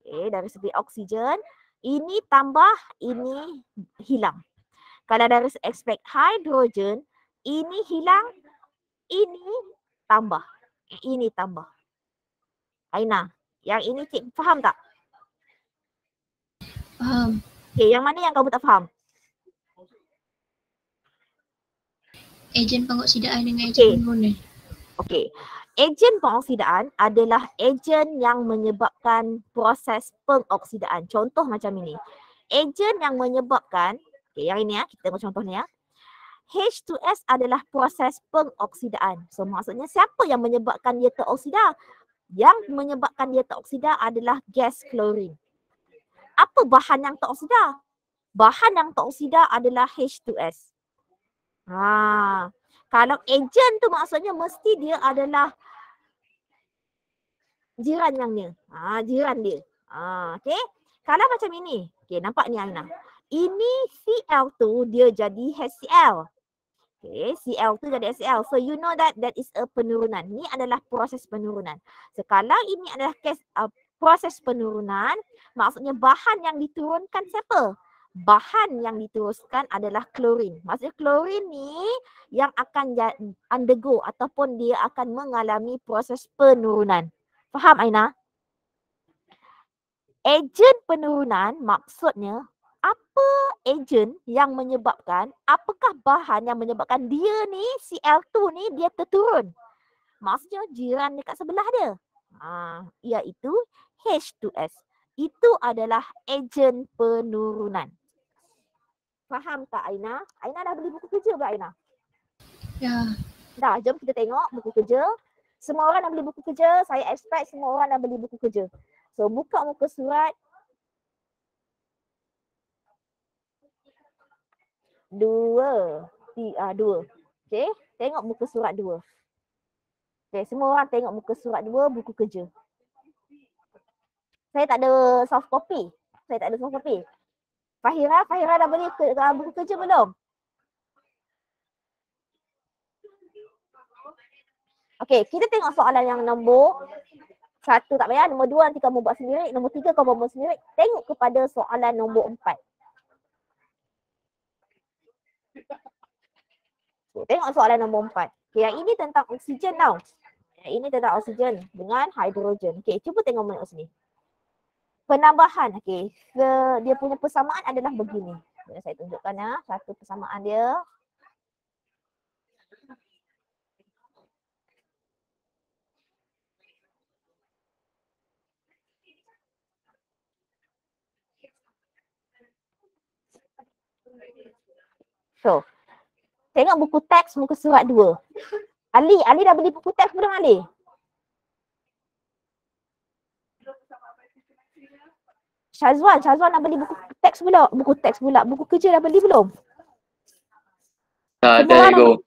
dari segi oksigen, ini tambah, ini hilang. Kalau dari aspek hidrogen, ini hilang, ini tambah. Ini tambah. Aina, yang ini cik faham tak? Faham. Okey, yang mana yang kamu tak faham? Ejen pengoksidaan dengan ejen penurunan. Okey. Ejen pengoksidaan adalah ejen yang menyebabkan proses pengoksidaan. Contoh macam ini. Ejen yang menyebabkan, yang ini kita tengok contohnya ya. H2S adalah proses pengoksidaan. So maksudnya siapa yang menyebabkan dia teroksida? Yang menyebabkan dia teroksida adalah gas klorin. Apa bahan yang teroksida? Bahan yang teroksida adalah H2S. Kalau ejen tu maksudnya mesti dia adalah jiran yang dia. Jiran dia. Okey. Kalau macam ini, okey, nampak ni Aina. Ini Cl2 dia jadi HCl. Okey, Cl2 jadi HCl. So you know that is a penurunan. Ni adalah proses penurunan. So kalau ini adalah proses penurunan, maksudnya bahan yang diturunkan siapa? Bahan yang diteruskan adalah klorin. Maksudnya klorin ni yang akan undergo ataupun dia akan mengalami proses penurunan. Faham Aina? Ejen penurunan maksudnya apa ejen yang menyebabkan, apakah bahan yang menyebabkan dia ni Cl2 ni dia terturun. Maksudnya jiran dekat sebelah dia. Iaitu H2S. Itu adalah ejen penurunan. Faham tak Aina? Aina dah beli buku kerja ke Aina? Ya. Dah, jom kita tengok buku kerja. Semua orang dah beli buku kerja. Saya expect semua orang dah beli buku kerja. So buka muka surat 2. Okey, tengok muka surat 2. Okey, semua orang tengok muka surat 2 buku kerja. Saya tak ada soft copy. Fahira dah beli buku kerja belum? Okey, kita tengok soalan yang nombor 1 tak payah, nombor 2 nanti kamu buat sendiri, nombor 3 kamu buat sendiri. Tengok kepada soalan nombor 4. Okay, tengok soalan nombor 4. Okay, yang ini tentang oksigen tau. Yang ini tentang oksigen dengan hidrogen. Okay, cuba tengok menurut sini. Penambahan, okay. Dia punya persamaan adalah begini. Saya tunjukkan ya, satu persamaan dia. So, tengok buku teks muka surat 2. Ali dah beli buku teks belum Ali? Syazwan dah beli buku teks pula. Buku kerja dah beli belum? Tak ada Ego.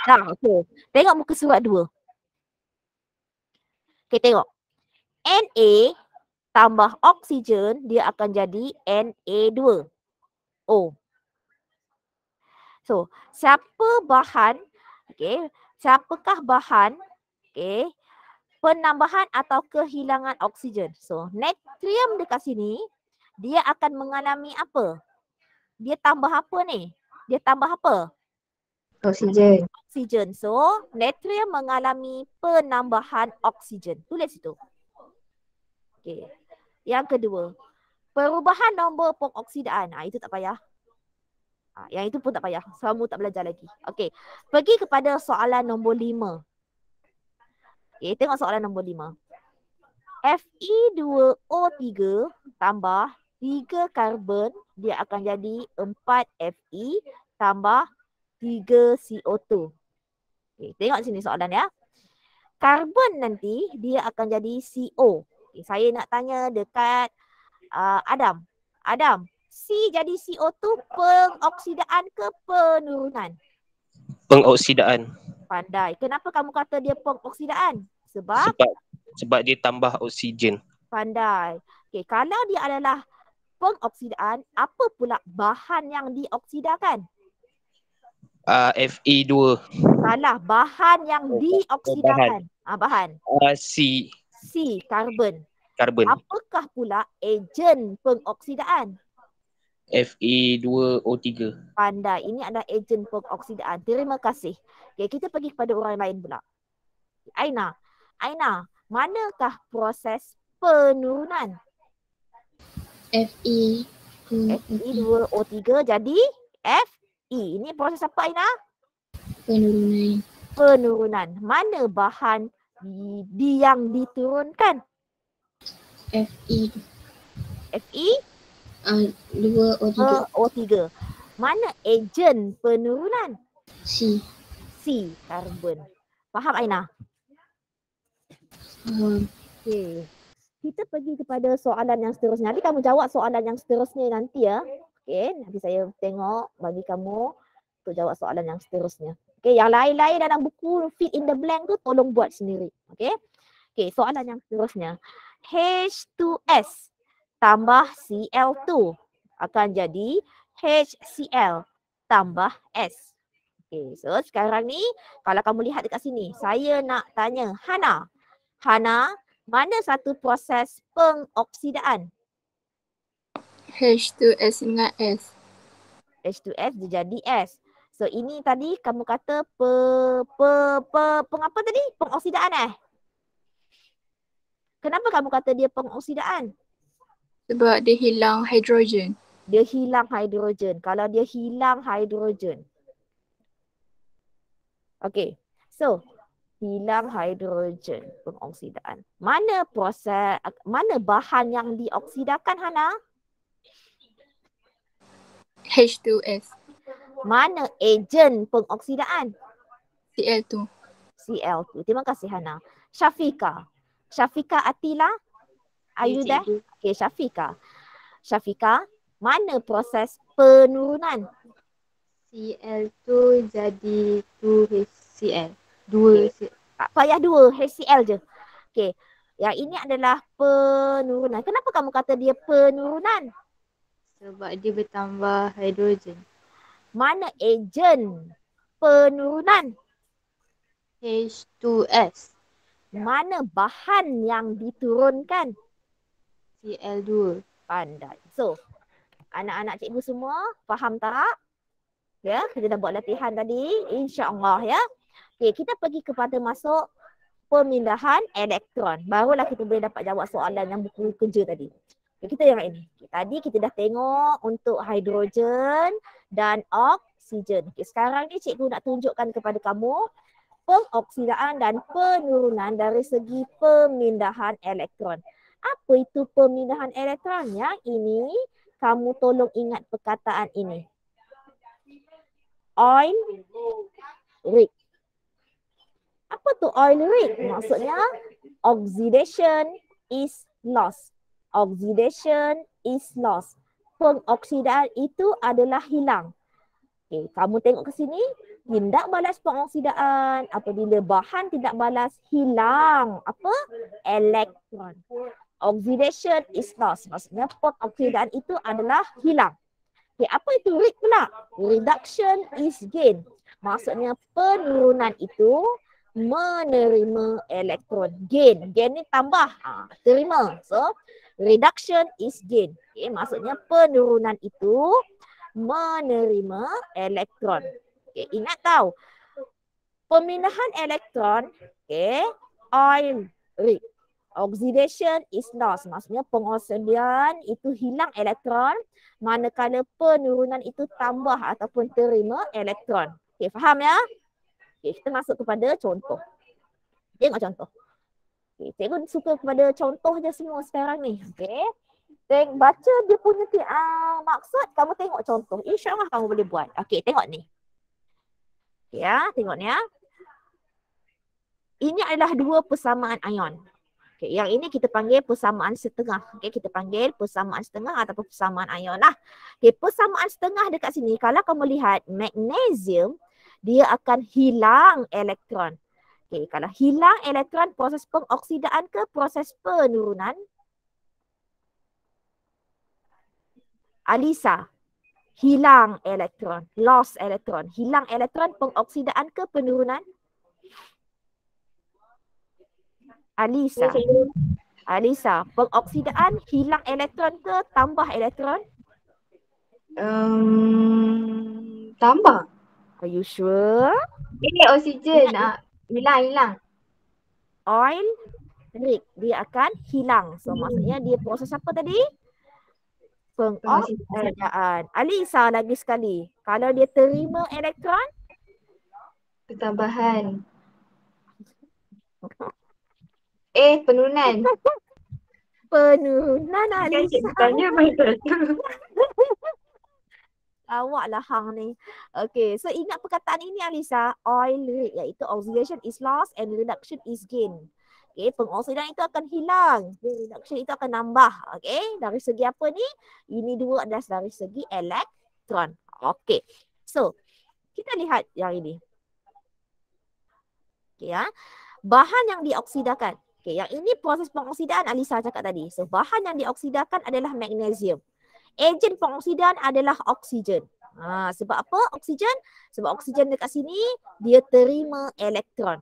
Dah, okey. Tengok muka surat 2. Okey, tengok. Na tambah oksigen dia akan jadi Na2O. So, siapakah bahan penambahan atau kehilangan oksigen? So, natrium dekat sini dia akan mengalami apa? Dia tambah apa ni? Oksigen. So, natrium mengalami penambahan oksigen. Tulis situ. Okey. Yang kedua, perubahan nombor pengoksidaan. Itu tak payah. Yang itu pun tak payah. Kamu tak belajar lagi. Okey. Pergi kepada soalan nombor 5. Okey, tengok soalan nombor 5. Fe2O3 tambah 3 karbon, dia akan jadi 4 Fe tambah 3 CO2. Okay, tengok sini soalan ya. Karbon nanti dia akan jadi CO. Okay, saya nak tanya dekat Adam. Adam, C jadi CO2 pengoksidaan ke penurunan? Pengoksidaan. Pandai. Kenapa kamu kata dia pengoksidaan? Sebab Sebab dia tambah oksigen. pandai. Okay, kalau dia adalah pengoksidaan, apa pula bahan yang dioksidakan? Fe2. Salah, bahan yang dioksidakan. Bahan. C. Karbon. Karbon. Apakah pula ejen pengoksidaan? Fe2O3. Pandai. Ini adalah ejen pengoksidaan. Terima kasih. Okay, kita pergi kepada orang lain pula. Aina, manakah proses penurunan? Fe2O3 jadi Fe. Ini proses apa, Aina? Penurunan. Mana bahan yang diturunkan? Fe2O3. Mana ejen penurunan? C. Karbon. Faham, Aina? Okay. Kita pergi kepada soalan yang seterusnya. Nanti kamu jawab soalan yang seterusnya nanti ya. Okay. Nanti saya tengok bagi kamu untuk jawab soalan yang seterusnya. Okay. Yang lain-lain dalam buku fill in the blank tu tolong buat sendiri. Okay. Okay. Soalan yang seterusnya. H2S tambah Cl2 akan jadi HCl tambah S. Okay. So sekarang ni kalau kamu lihat dekat sini. Saya nak tanya Hana. Mana satu proses pengoksidaan? H2S dengan S. H2S dia jadi S. So ini tadi kamu kata apa tadi? Pengoksidaan Kenapa kamu kata dia pengoksidaan? Sebab dia hilang hidrogen. Dia hilang hidrogen. Kalau dia hilang hidrogen. Okay. So hilang hidrogen, pengoksidaan. Mana bahan yang dioksidakan, Hana? H2S. Mana ejen pengoksidaan? Cl2. Terima kasih, Hana. Syafika Atila, are you there? Okay, Syafika, mana proses penurunan? Cl2 jadi 2HCl. 2 Tak payah 2, HCl je. Okay. Yang ini adalah penurunan. Kenapa kamu kata dia penurunan? sebab dia bertambah hidrogen. Mana ejen penurunan? H2S. Mana bahan yang diturunkan? Cl2. Pandai. So, anak-anak cikgu semua faham tak? Ya, kita dah buat latihan tadi. InsyaAllah ya. Okay, kita pergi kepada masuk pemindahan elektron. Barulah kita boleh dapat jawab soalan yang buku kerja tadi. Okay, kita yang ini. Okay, tadi kita dah tengok untuk hidrogen dan oksigen. Okay, sekarang ni cikgu nak tunjukkan kepada kamu pengoksidaan dan penurunan dari segi pemindahan elektron. Apa itu pemindahan elektron? Yang ini kamu tolong ingat perkataan ini. Oil rig. Apa tu oil rig? Maksudnya oxidation is lost. Oxidation is lost. Pengoksidaan itu adalah hilang. Okay, kamu tengok ke sini. Tindak balas pengoksidaan. Apabila bahan tidak balas, hilang apa? Elektron. Oxidation is lost. Maksudnya pengoksidaan itu adalah hilang. Okay, apa itu rig pula? Reduction is gain. Maksudnya penurunan itu menerima elektron. Gain. Gain ni tambah. Terima. So, reduction is gain. Okay, maksudnya penurunan itu menerima elektron. Okay, ingat tahu. Pemindahan elektron, okay, oil rig. Oxidation is lost. Maksudnya pengoksidan itu hilang elektron. Manakala penurunan itu tambah ataupun terima elektron. Okay, faham ya? Okay, kita masuk kepada contoh. Tengok contoh. Okay, cikgu suka kepada contoh je semua sekarang ni. Okay. Baca dia punya maksud, kamu tengok contoh. InsyaAllah kamu boleh buat. Okay, tengok ni. Okay, ya, tengok ni ya. Ini adalah dua persamaan ion. Okay, yang ini kita panggil persamaan setengah. Okay, kita panggil persamaan setengah ataupun persamaan ion lah. Okay, persamaan setengah dekat sini, kalau kamu lihat magnesium, dia akan hilang elektron. Okay, kalau hilang elektron, proses pengoksidaan ke proses penurunan? Alisa, hilang elektron, lost elektron. Hilang elektron, pengoksidaan ke penurunan? Alisa, pengoksidaan hilang elektron ke tambah elektron? Tambah. Are you sure? Ini oksigen. Hilang. Oil, Rick, dia akan hilang. So maksudnya dia proses apa tadi? Pengoksidaan. Alisa lagi sekali. Kalau dia terima elektron? Pertambahan. Penurunan. Penurunan Alisa. Tanya betul. Awaklah hang ni. Okay, so ingat perkataan ini Alisa. Oil rig, iaitu oxidation is loss and reduction is gain. Okay, pengoksidan itu akan hilang. Reduction itu akan nambah. Okay, dari segi apa ni? Ini dua adalah dari segi elektron. Okay, so kita lihat yang ini. Okay, ya. Bahan yang dioksidakan. Okay, yang ini proses pengoksidaan Alisa cakap tadi. So, bahan yang dioksidakan adalah magnesium. Ejen pengoksidaan adalah oksigen. Sebab apa oksigen? Sebab oksigen dekat sini dia terima elektron.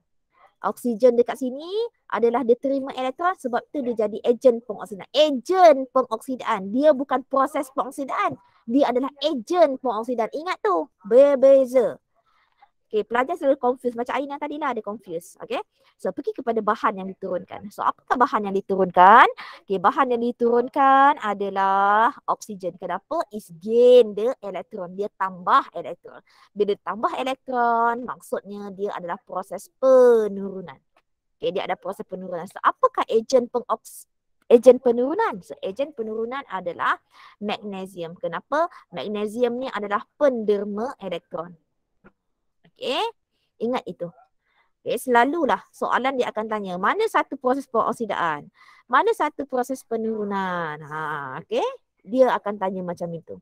Oksigen dekat sini adalah dia terima elektron, sebab tu dia jadi ejen pengoksidaan. Ejen pengoksidaan. Dia bukan proses pengoksidaan. Dia adalah ejen pengoksidaan. Ingat tu, berbeza. Okay, pelajar selalu confuse. Macam Aina tadi lah ada confuse. Okay. So, pergi kepada bahan yang diturunkan. So, apakah bahan yang diturunkan? Okay, bahan yang diturunkan adalah oksigen. Kenapa? Is gain the electron. Dia tambah elektron. Bila dia tambah elektron, maksudnya dia adalah proses penurunan. Okay, dia ada proses penurunan. So, apakah ejen penurunan? So, ejen penurunan adalah magnesium. Kenapa? Magnesium ni adalah penderma elektron. Okay, ingat itu. Okay, selalulah soalan dia akan tanya, mana satu proses pengoksidaan? Mana satu proses penurunan? Okay, dia akan tanya macam itu.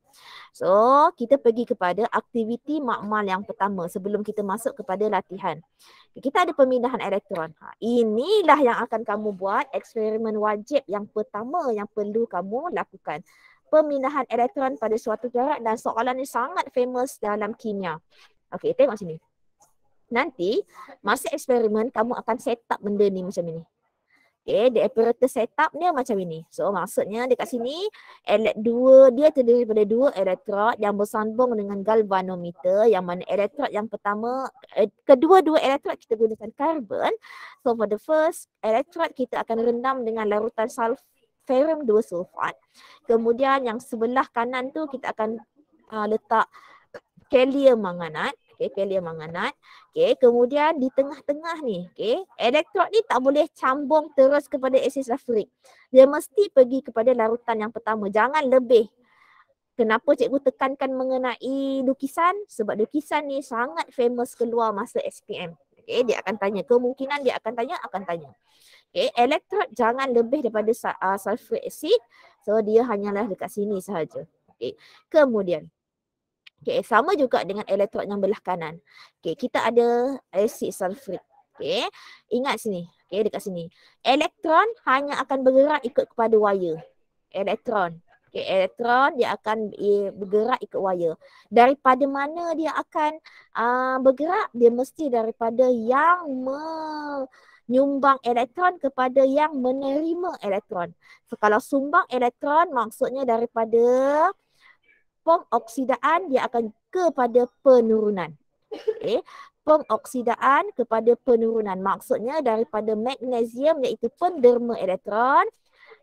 So, kita pergi kepada aktiviti makmal yang pertama sebelum kita masuk kepada latihan. Kita ada pemindahan elektron. Inilah yang akan kamu buat eksperimen wajib yang pertama yang perlu kamu lakukan. Pemindahan elektron pada suatu jarak, dan soalan ini sangat famous dalam kimia. Okey, tengok sini. Nanti masa eksperimen kamu akan set up benda ni macam ini. Okey, the apparatus setup dia macam ini. So maksudnya dekat sini dia terdiri daripada dua elektrod yang bersambung dengan galvanometer, yang mana elektrod yang pertama, kedua-dua elektrod kita gunakan karbon. So for the first elektrod kita akan rendam dengan larutan ferrum 2 sulfat. Kemudian yang sebelah kanan tu kita akan letak kalium manganat. Okay, kalium manganat. Okay, kemudian di tengah-tengah ni, okay, elektrod ni tak boleh cambung terus kepada asid sulfurik. Dia mesti pergi kepada larutan yang pertama. Jangan lebih. Kenapa cikgu tekankan mengenai lukisan? Sebab lukisan ni sangat famous keluar masa SPM. Okay, dia akan tanya. Kemungkinan dia akan tanya. Okay, elektrod jangan lebih daripada sulfuric acid. So, dia hanyalah dekat sini sahaja. Okay, kemudian. Okay, sama juga dengan elektrod yang belah kanan. Okay, kita ada asid sulfurik. Okay, ingat sini. Okay, dekat sini. Elektron hanya akan bergerak ikut kepada wire. Elektron. Okay, elektron dia akan bergerak ikut wire. Daripada mana dia akan bergerak? Dia mesti daripada yang menyumbang elektron kepada yang menerima elektron. So, kalau sumbang elektron maksudnya daripada pengoksidaan dia akan kepada penurunan. Okay. Pengoksidaan kepada penurunan. Maksudnya daripada magnesium iaitu penderma elektron,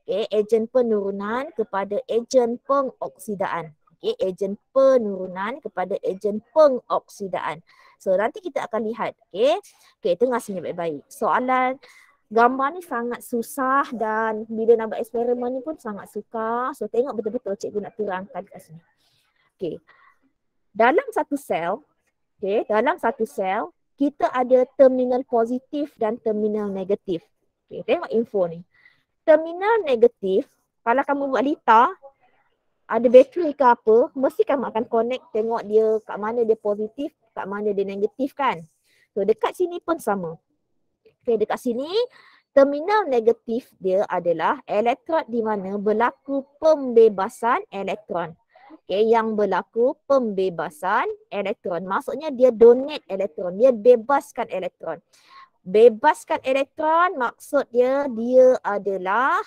okay, ejen penurunan kepada ejen pengoksidaan. Okay, ejen penurunan kepada ejen pengoksidaan. So nanti kita akan lihat. Okay, tengah sini baik-baik. Soalan gambar ni sangat susah dan bila nak buat eksperimen ni pun sangat sukar. So tengok betul-betul cikgu nak terangkan kat sini. Okay. Dalam satu sel, kita ada terminal positif dan terminal negatif. Okay, tengok info ni. terminal negatif, kalau kamu buat lita, ada bateri ke apa, mesti kamu akan connect tengok dia kat mana dia positif, kat mana dia negatif kan. So dekat sini pun sama. Okay, dekat sini terminal negatif dia adalah elektrod di mana berlaku pembebasan elektron. Okay, yang berlaku pembebasan elektron. Maksudnya dia donate elektron, dia bebaskan elektron. Bebaskan elektron maksud dia adalah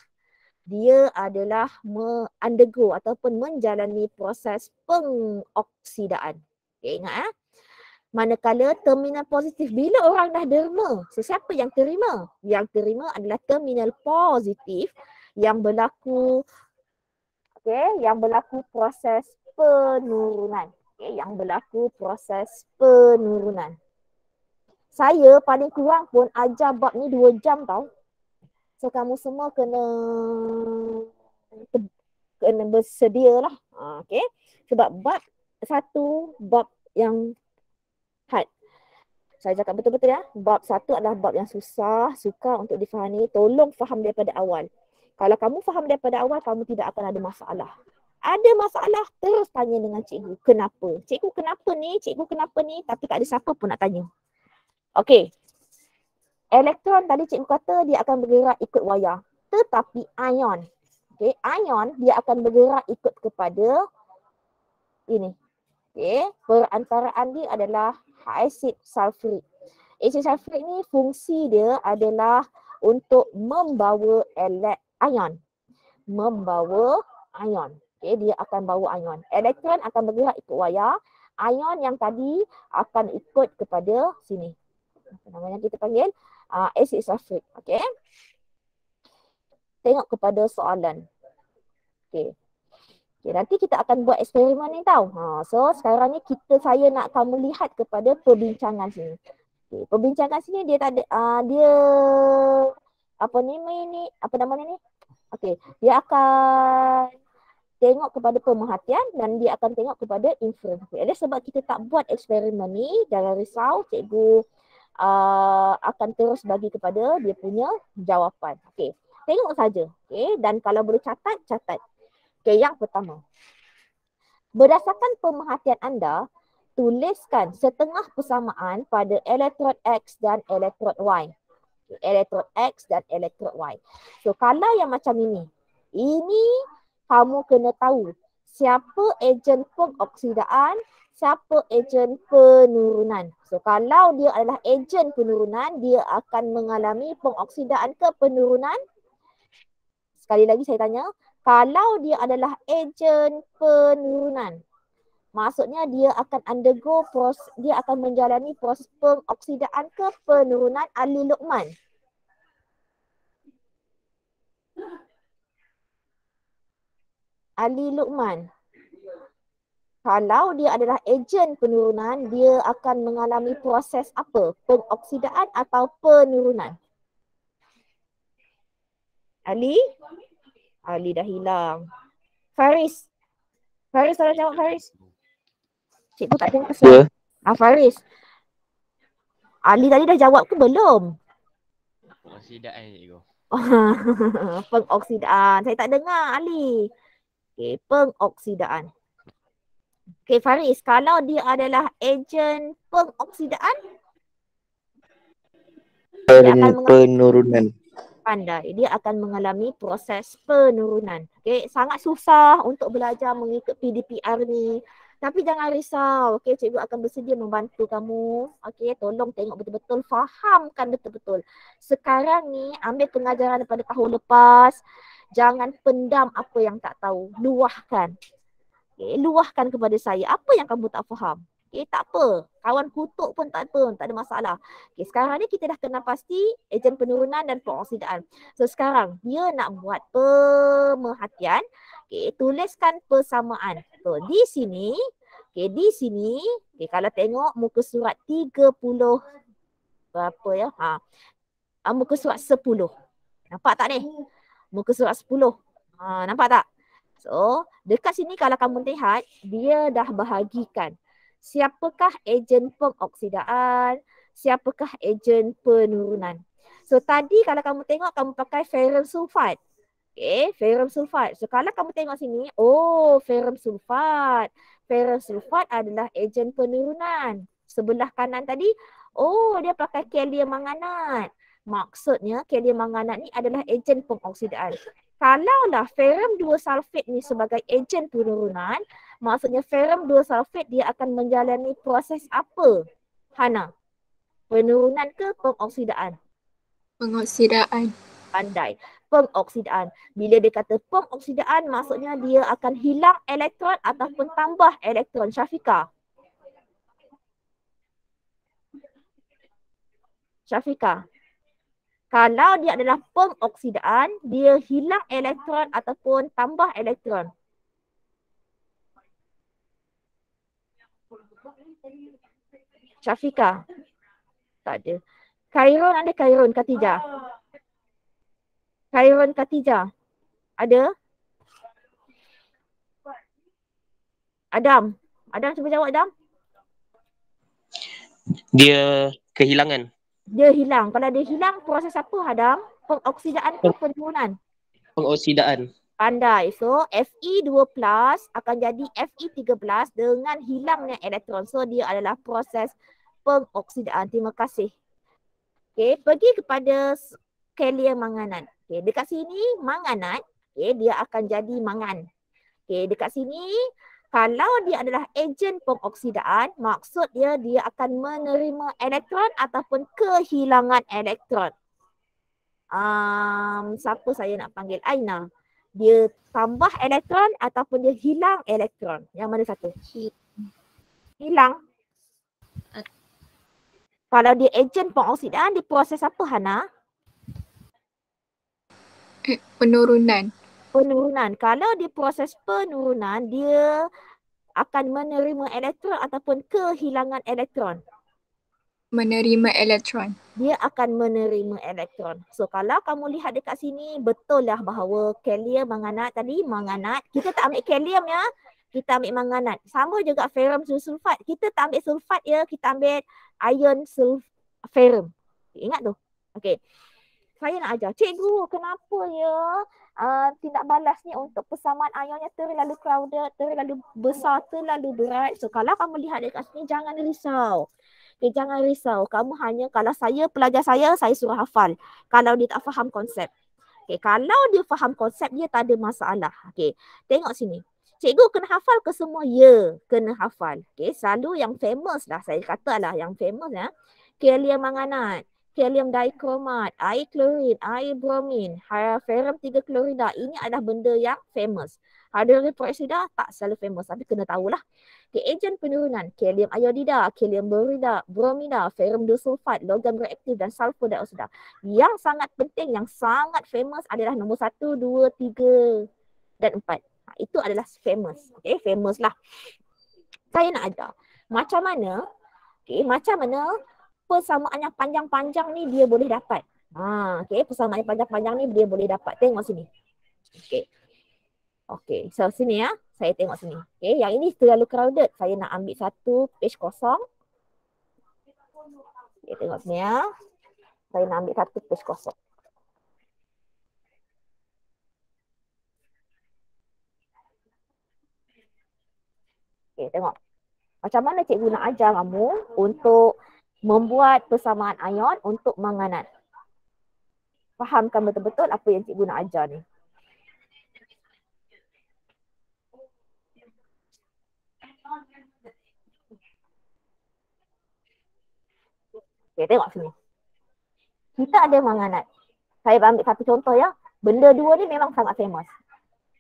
undergo ataupun menjalani proses pengoksidaan. Okay, ingat manakala terminal positif, bila orang dah derma, siapa yang terima? Yang terima adalah terminal positif yang berlaku proses penurunan. Yang berlaku proses penurunan. Saya paling kurang pun ajar bab ni 2 jam tau. So kamu semua kena bersedia lah. Okay. Sebab bab 1, bab yang hard. Saya cakap betul-betul ya. Bab 1 adalah bab yang sukar untuk difahami. Tolong faham daripada awal. Kalau kamu faham daripada awal, kamu tidak akan ada masalah. Ada masalah, terus tanya dengan cikgu. Kenapa? Cikgu kenapa ni? Cikgu kenapa ni? Tapi tak ada siapa pun nak tanya. Okey. Elektron tadi cikgu kata dia akan bergerak ikut wayar. Tetapi ion. Okey, ion dia akan bergerak ikut kepada ini. Okey, perantaraan dia adalah asid sulfurik. Asid sulfurik ni fungsi dia adalah untuk membawa ion. Membawa ion. Okey, dia akan bawa ion. Elektron akan bergerak ikut wayar. Ion yang tadi akan ikut kepada sini. Apa namanya kita panggil asid sulfurik. Okey. Tengok kepada soalan. Okey. Okay, nanti kita akan buat eksperimen ni tau. So sekarang ni saya nak kamu lihat kepada perbincangan sini. Okay, perbincangan sini dia tak ada dia apa namanya ni? Okey, dia akan tengok kepada pemerhatian dan dia akan tengok kepada inference. Okay, ada sebab kita tak buat eksperimen ni, jangan risau, cikgu akan terus bagi kepada dia punya jawapan. Okey, tengok saja. Okey, dan kalau boleh catat. Okey, yang pertama. Berdasarkan pemerhatian anda, tuliskan setengah persamaan pada elektrod X dan elektrod Y. Okay, elektrod X dan elektrod Y. So kalau yang macam ini kamu kena tahu siapa ejen pengoksidaan, siapa ejen penurunan. So kalau dia adalah ejen penurunan, dia akan mengalami pengoksidaan ke penurunan. Sekali lagi saya tanya, kalau dia adalah ejen penurunan, maksudnya dia akan dia akan menjalani proses pengoksidaan ke penurunan. Ali Luqman. Ali Luqman. Kalau dia adalah ejen penurunan, dia akan mengalami proses apa? Pengoksidaan atau penurunan? Ali dah hilang. Faris tolong jawab Faris. Cikgu tak tengok pasal. Faris. Ali tadi dah jawab ke belum? Pengoksidaan cikgu. Pengoksidaan. Saya tak dengar Ali. Okey, pengoksidaan. Okey Faris, kalau dia adalah ejen pengoksidaan, penurunan. Pandai, dia akan mengalami proses penurunan. Okey, sangat susah untuk belajar mengikut PDPR ni. Tapi jangan risau, okey, cikgu akan bersedia membantu kamu. Okey, tolong tengok betul-betul, fahamkan betul-betul. Sekarang ni ambil pengajaran daripada tahun lepas. Jangan pendam apa yang tak tahu, luahkan. Okay, luahkan kepada saya apa yang kamu tak faham. Okay, tak apa. Kawan kutuk pun tak apa, tak ada masalah. Okay, sekarang ni kita dah kenal pasti ejen penurunan dan pengoksidaan. So sekarang dia nak buat pemerhatian. Okay, tuliskan persamaan. So di sini, kalau tengok muka surat 30 berapa ya? Muka surat 10. Nampak tak ni? Muka surat 10. Nampak tak? So, dekat sini kalau kamu lihat, dia dah bahagikan. Siapakah ejen pengoksidaan, siapakah ejen penurunan. So tadi kalau kamu tengok kamu pakai ferrum sulfat. Okay, ferrum sulfat. So kalau kamu tengok sini, oh ferrum sulfat. Ferrum sulfat adalah ejen penurunan. Sebelah kanan tadi, oh dia pakai kalium manganat. Maksudnya kalium manganat ni adalah ejen pengoksidaan. Kalaulah ferrum 2 sulfat ni sebagai ejen penurunan, maksudnya ferrum 2 sulfat dia akan menjalani proses apa? Hana, penurunan ke pengoksidaan? Pengoksidaan. Pandai. Pengoksidaan. Bila dia kata pengoksidaan, maksudnya dia akan hilang elektron ataupun tambah elektron. Syafika. Syafika. Kalau dia adalah pengoksidaan, dia hilang elektron ataupun tambah elektron. Syafika. Tak ada. Khairun ada Khairun, Khatijah. Khairun Khatijah. Ada? Adam. Adam cuba jawab Adam. Dia kehilangan. Dia hilang. Kalau dia hilang, proses apa Adam? Pengoksidaan ke penurunan? Pengoksidaan. Pandai. So Fe2+ akan jadi Fe13 dengan hilangnya elektron. So dia adalah proses pengoksidaan. Terima kasih. Okay, pergi kepada kalium manganat. Okay, dekat sini manganat, okay, dia akan jadi mangan. Okay, dekat sini kalau dia adalah ejen pengoksidaan, maksud dia akan menerima elektron ataupun kehilangan elektron. Siapa saya nak panggil? Aina. Dia tambah elektron ataupun dia hilang elektron. Yang mana satu? Hilang. Kalau dia ejen pengoksidaan, dia proses apa Hana? Penurunan. Penurunan. Kalau dia proses penurunan, dia akan menerima elektron ataupun kehilangan elektron. Menerima elektron. Dia akan menerima elektron. So kalau kamu lihat dekat sini, betul lah bahawa kalium manganat tadi, manganat. Kita tak ambil kalium ya, kita ambil manganat. Sama juga ferrum sulfat. Kita tak ambil sulfat ya, kita ambil ion ferrum. Ingat tu? Okey. Saya nak ajar. Cikgu, kenapa ya tindak balas ni untuk persamaan ionnya terlalu crowded, terlalu besar, terlalu berat. So kalau kamu lihat dekat sini, jangan risau. Okay, jangan risau. Kamu hanya, kalau saya pelajar saya suruh hafal. Kalau dia tak faham konsep. Okay, kalau dia faham konsep, dia tak ada masalah. Okay, tengok sini. Cikgu kena hafal ke semua? Ya, kena hafal. Okay, selalu yang famous lah. Saya kata lah yang famous ya. Kalium manganat, kalium dikromat, air klorin, air bromin, ferrum 3 klorida. Ini adalah benda yang famous. Hydrogen peroksida tak selalu famous tapi kena tahulah. Okay, ejen penurunan, kalium iodida, kalium borida, bromida, ferrum 2 sulfat, logam reaktif dan sulfur dioksida. Yang sangat penting, yang sangat famous adalah nombor 1, 2, 3 dan 4. Itu adalah famous. Okay, famous lah. Saya nak ajar macam mana, okay, macam mana persamaan yang panjang-panjang ni dia boleh dapat. Okay, persamaan yang panjang-panjang ni dia boleh dapat. Tengok sini. Okay. Okay, so sini ya. Saya tengok sini. Okay, yang ini terlalu crowded. Saya nak ambil satu page kosong. Okay, tengok sini ya. Saya nak ambil satu page kosong. Okay, tengok. Macam mana cikgu nak ajar kamu untuk membuat persamaan ion untuk manganat. Fahamkan betul-betul apa yang cikgu nak ajar ni. Okay, tengok sini. Kita ada manganat. Saya ambil satu contoh ya. Benda dua ni memang sangat famous.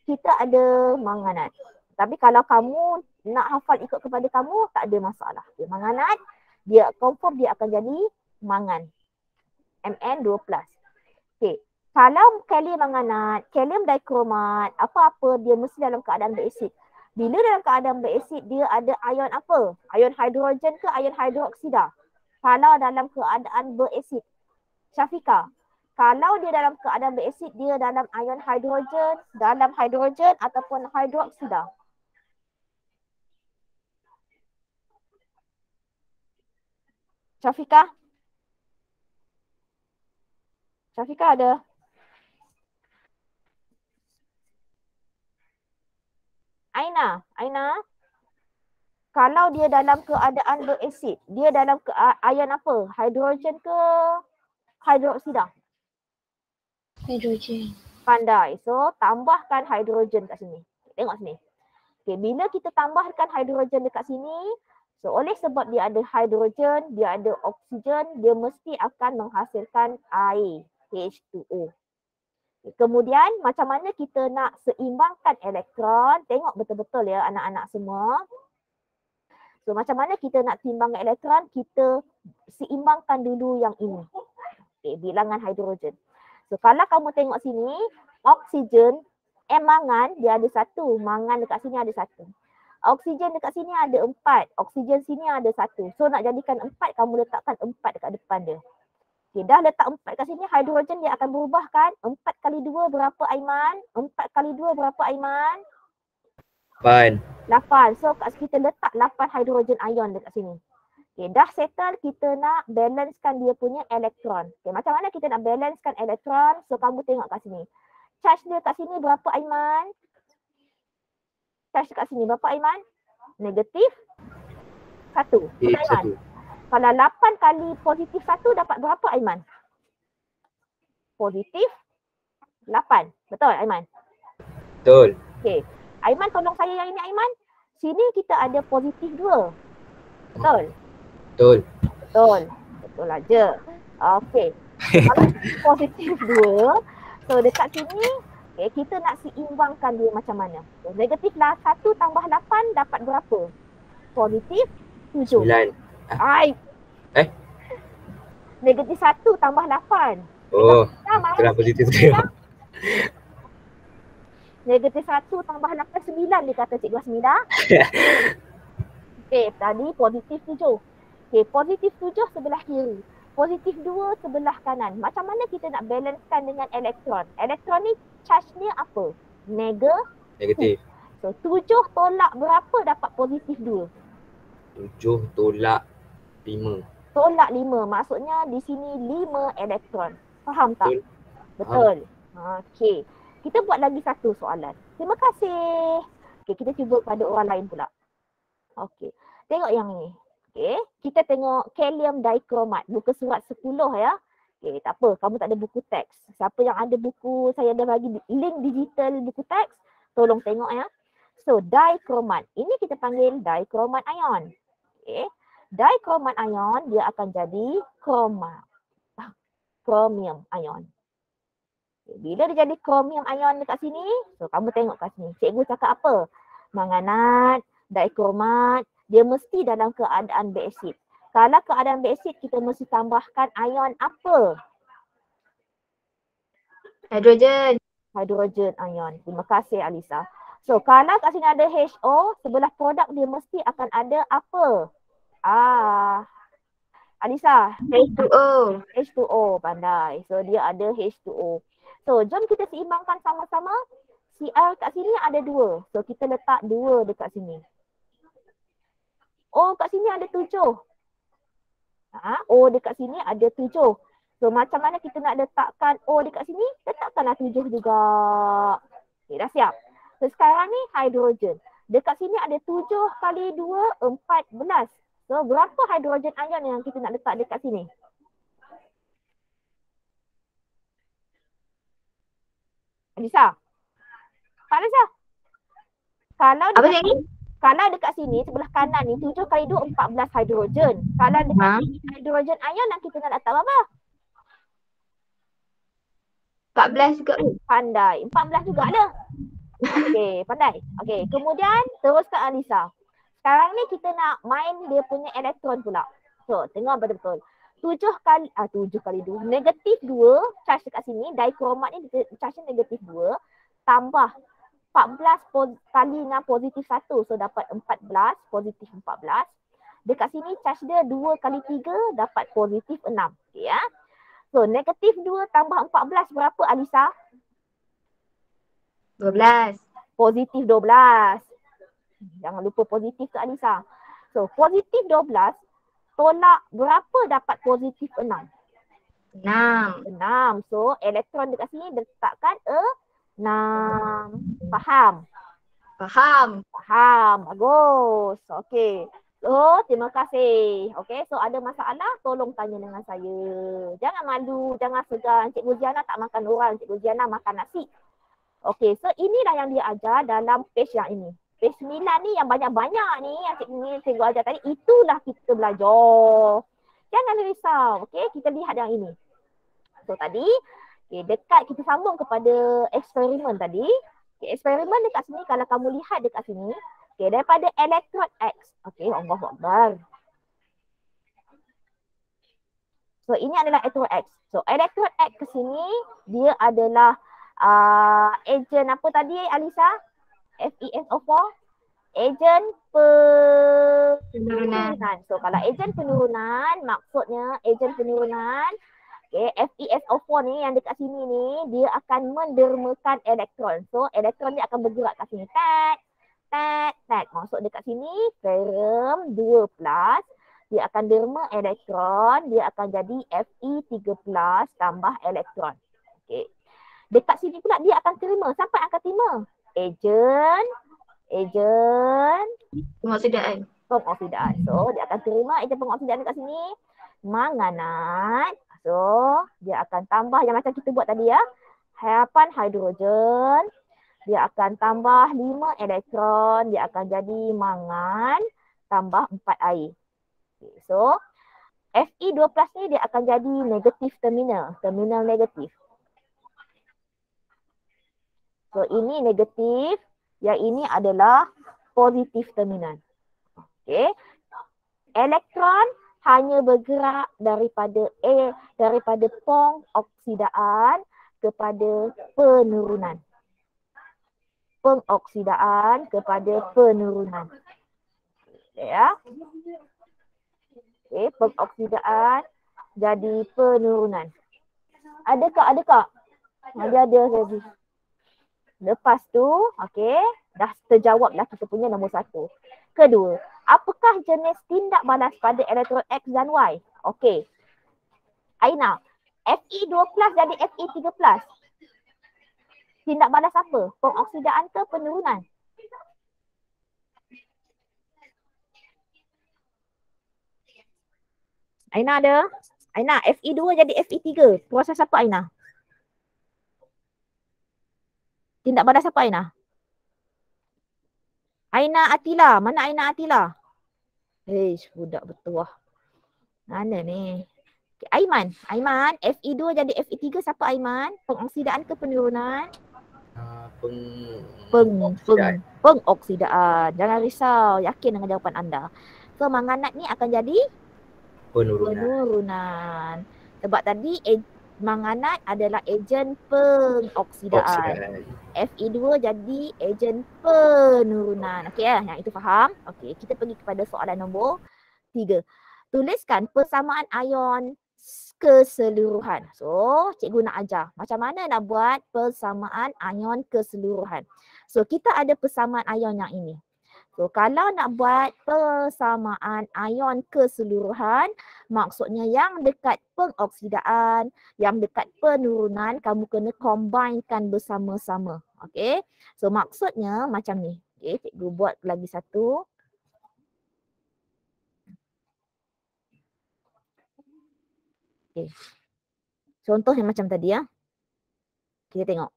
Kita ada manganat. Tapi kalau kamu nak hafal ikut kepada kamu, tak ada masalah. Dia manganat, dia confirm dia akan jadi mangan. Mn2+. Okay. Kalau kalium manganat, kalium dikromat, apa-apa dia mesti dalam keadaan berasid. Bila dalam keadaan berasid, dia ada ion apa? Ion hidrogen ke ion hidroksida? Kalau dalam keadaan berasid. Syafika, kalau dia dalam keadaan berasid, dia dalam ion hidrogen ataupun hidroksida. Syafika? Syafika ada? Aina. Kalau dia dalam keadaan berasid, dia dalam ion apa? Hidrogen ke hidroksida? Hidrogen. Pandai. So, tambahkan hidrogen kat sini. Tengok sini. Okay, bila kita tambahkan hidrogen dekat sini, so oleh sebab dia ada hidrogen, dia ada oksigen, dia mesti akan menghasilkan air, H2O. Okay, kemudian macam mana kita nak seimbangkan elektron? Tengok betul-betul ya anak-anak semua. So macam mana kita nak timbangkan elektron? Kita seimbangkan dulu yang ini. Okay, bilangan hidrogen. So kalau kamu tengok sini, oksigen, mangan dia ada 1. Mangan dekat sini ada 1. Oksigen dekat sini ada 4. Oksigen sini ada 1. So nak jadikan 4, kamu letakkan 4 dekat depan dia. Okay, dah letak 4 kat sini, hidrogen dia akan berubah kan? 4 kali 2 berapa Aiman? 4 kali 2 berapa Aiman? 8. 8. So kita letak 8 hidrogen ion dekat sini. Okay, dah settle, kita nak balancekan dia punya elektron. Okay, macam mana kita nak balancekan elektron? So kamu tengok kat sini. Charge dia kat sini berapa Aiman? Charge kat sini berapa Aiman? Negatif 1. Betul Aiman? Kalau 8 kali positif 1 dapat berapa Aiman? Positif 8. Betul Aiman? Betul. Okay. Aiman tolong saya yang ini Aiman. Sini kita ada positif 2. Betul? Betul. Betul aja. Okey. Kalau positif 2, so dekat sini okay, kita nak seimbangkan dia macam mana? So, negatif 1 tambah 8 dapat berapa? Positif 7. 9. Negatif 1 tambah 8. Oh, itulah positif tu. Negatif 1 tambah 8, 9 dia kata Cikgu Asmida. Okey, tadi positif 7. Okey, positif 7 sebelah kiri. Positif 2 sebelah kanan. Macam mana kita nak balancekan dengan elektron? Elektron ni charge dia apa? Negatif. So 7 tolak berapa dapat positif 2? 7 tolak 5. Tolak 5. Maksudnya di sini 5 elektron. Faham tak? Betul. Okey. Kita buat lagi satu soalan. Terima kasih. Okey, kita cuba pada orang lain pula. Okey. Tengok yang ni. Okey, kita tengok kalium dikromat, muka surat 10 ya. Okey, tak apa, kamu tak ada buku teks. Siapa yang ada buku, saya dah bagi link digital buku teks, tolong tengok ya. So, dikromat. Ini kita panggil dikromat ion. Okey. Dikromat ion dia akan jadi chromium ion. Okay. Bila dia jadi chromium ion dekat sini, so kamu tengok kat sini. Cikgu cakap apa? Manganat, dikromat, dia mesti dalam keadaan berasid. Kalau keadaan berasid, kita mesti tambahkan ion apa? Hidrogen. Hidrogen ion. Terima kasih Alisa. So kalau kat sini ada HO, sebelah produk dia mesti akan ada apa? Alisa. H2O. H2O, pandai. So dia ada H2O. So jom kita seimbangkan sama-sama. Cl kat sini ada 2. So kita letak 2 dekat sini. O kat sini ada 7. O dekat sini ada 7. So macam mana kita nak letakkan O dekat sini? Letakkanlah 7 juga. Okay, dah siap. So sekarang ni hidrogen. Dekat sini ada 7 kali 2, 14. So berapa hidrogen ion yang kita nak letak dekat sini? Alisa? Pak Alisa? Kalau dekat sini sebelah kanan ni 7 kali 2, 14 hidrogen. Kalau dekat sini hidrogen ion yang kita nak letak berapa? 14 juga. Pandai. 14 juga ada. Okey, pandai. Okey, kemudian teruskan Alisa. Sekarang ni kita nak main dia punya elektron pula. So, tengok betul-betul. 7 kali 2. Negatif 2, charge dekat sini. Dikromat ni charge negatif 2. Tambah 14 kali dengan positif 1. So, dapat 14, positif 14. Dekat sini charge dia 2 kali 3, dapat positif 6. Okay, ya. So, negatif 2 tambah 14 berapa Alisa? 12. Positif 12. Jangan lupa positif ke Alisa. So, positif 12 tolak berapa dapat positif 6? 6. So elektron dekat sini letakkan 6. Faham? Faham. Bagus. Okey. So terima kasih. Okey, so ada masalah tolong tanya dengan saya. Jangan malu, jangan segan. Cikgu Ziana tak makan orang, Cikgu Ziana makan nasi. Okey, so inilah yang dia ajar dalam page yang ini. Page 9 ni yang banyak-banyak ni yang cikgu ajar tadi, itulah kita belajar. Jangan risau. Okey, kita lihat yang ini. So tadi, dekat kita sambung kepada eksperimen tadi. Eksperimen dekat sini, kalau kamu lihat dekat sini, daripada elektron X. Allahu Akbar. So ini adalah elektron X. So elektron X ke sini, dia adalah ejen apa tadi Alisa? FeSO4? Ejen penurunan. So kalau ejen penurunan, maksudnya ejen penurunan, FeSO4 ni yang dekat sini ni, dia akan mendermakan elektron. So elektron dia akan bergerak kat sini. Tat. Masuk dekat sini, ferrum 2+, dia akan derma elektron, dia akan jadi Fe3+ tambah elektron. Okey. Dekat sini pula dia akan terima. Siapa akan terima? Ejen Pengoksidaan. So dia akan terima ejen pengoksidaan dekat sini, manganat. So dia akan tambah yang macam kita buat tadi ya. 8 hidrogen. Dia akan tambah 5 elektron. Dia akan jadi mangan tambah 4 air. Okay, so Fe2+ ni dia akan jadi negatif terminal. Terminal negatif. So ini negatif. Yang ini adalah positif terminal. Okay. Elektron hanya bergerak daripada pengoksidaan kepada penurunan. Pengoksidaan kepada penurunan. Ya. Okay, pengoksidaan jadi penurunan. Adakah? Ada lagi. Lepas tu, okey, dah terjawablah kita punya nombor 1. Kedua, apakah jenis tindak balas pada elektron X dan Y? Okey. Aina, Fe2+ jadi Fe3+. Tindak balas apa? Pengoksidaan ke penurunan? Aina ada? Aina, Fe2 jadi Fe3. Proses apa Aina? Tindak balas apa Aina? Aina Atila. Mana Aina Atila? Budak bertuah. Mana ni? Okay, Aiman, Fe2 jadi Fe3 siapa Aiman? Pengoksidaan ke penurunan? Pengoksidaan. Jangan risau, yakin dengan jawapan anda. So manganat ni akan jadi penurunan. Sebab tadi manganat adalah ejen pengoksidaan. Fe2 jadi ejen penurunan. Okey ya, yang itu faham? Okey, kita pergi kepada soalan nombor 3. Tuliskan persamaan ion keseluruhan. So, cikgu nak ajar macam mana nak buat persamaan ion keseluruhan. So, kita ada persamaan ion yang ini. So, kalau nak buat persamaan ion keseluruhan, maksudnya yang dekat pengoksidaan, yang dekat penurunan, kamu kena combinekan bersama-sama. Okey. So, maksudnya macam ni. Okey, cikgu buat lagi satu. Okay. Contoh yang macam tadi ya. Kita tengok.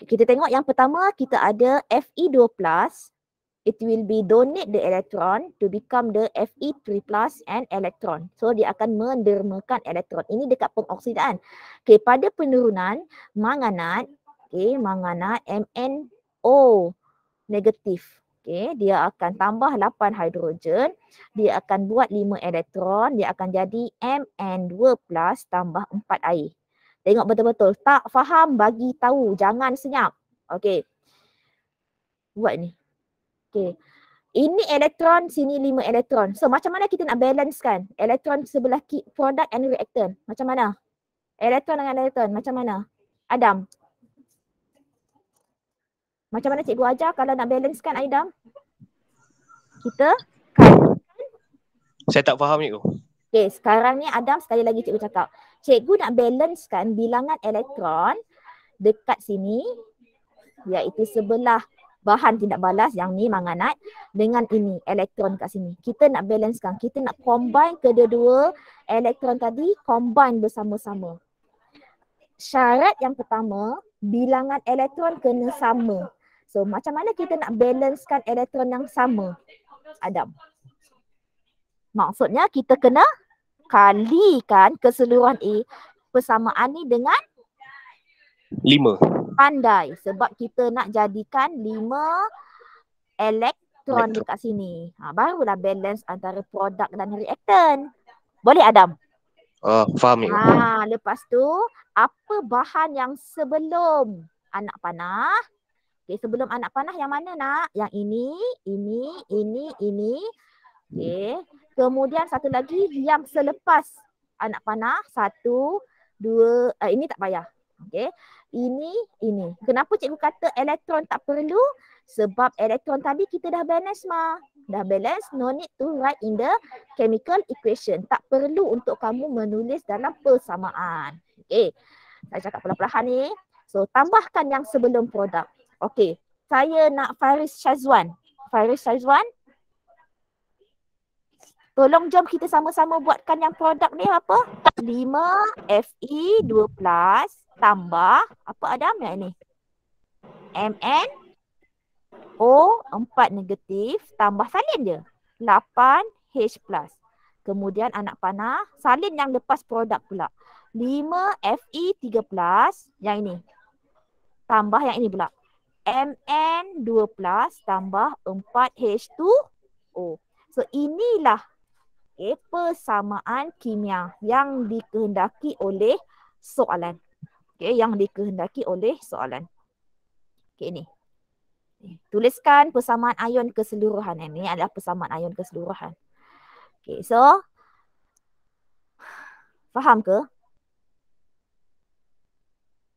Kita tengok yang pertama kita ada Fe2+. It will be donate the electron to become the Fe3+ and electron. So dia akan mendermakan elektron. Ini dekat pengoksidaan. Okay, pada penurunan manganat, okay, manganat MnO negatif. Okay, dia akan tambah 8 hidrogen, dia akan buat 5 elektron, dia akan jadi Mn2+ tambah 4 air. Tengok betul-betul. Tak faham, bagi tahu. Jangan senyap. Okey. Buat ni. Okey. Ini elektron, sini 5 elektron. So macam mana kita nak balancekan? Elektron sebelah product and reactant. Macam mana? Elektron dengan elektron. Macam mana? Adam. Macam mana cikgu ajar kalau nak balancekan Adam? Kita Saya tak faham cikgu. Okay, sekarang ni Adam sekali lagi cikgu cakap. Cikgu nak balancekan bilangan elektron dekat sini, iaitu sebelah bahan tindak balas yang ni manganat dengan ini elektron kat sini. Kita nak balancekan, kita nak combine kedua-dua elektron tadi, combine bersama-sama. Syarat yang pertama, bilangan elektron kena sama. So macam mana kita nak balancekan elektron yang sama, Adam? Maksudnya kita kena kalikan keseluruhan A persamaan ni dengan 5. pandai, sebab kita nak jadikan 5 elektron dekat sini. Barulah balance antara produk dan reaktan. Boleh Adam? Faham ya. Lepas tu apa bahan yang sebelum anak panah? Okay, sebelum anak panah yang mana nak? Yang ini. Okay. Kemudian satu lagi yang selepas anak panah, 1, 2, ini tak payah. Okay. Ini. Kenapa cikgu kata elektron tak perlu? Sebab elektron tadi kita dah balance Dah balance, no need to write in the chemical equation. Tak perlu untuk kamu menulis dalam persamaan. Okay. Saya cakap perlahan-lahan ni. So tambahkan yang sebelum produk. Okay. Saya nak Faris Syazwan. Tolong jom kita sama-sama buatkan yang produk ni apa? 5 Fe2+ tambah apa Adam yang ini? MnO4 negatif tambah salin je. 8H+. Kemudian anak panah, salin yang lepas produk pula. 5 Fe3+ yang ini. Tambah yang ini pula. Mn2+ tambah 4H2O. So inilah persamaan kimia yang dikehendaki oleh soalan. Okay, ni. Tuliskan persamaan ion keseluruhan. Ini adalah persamaan ion keseluruhan. Okay, so faham ke?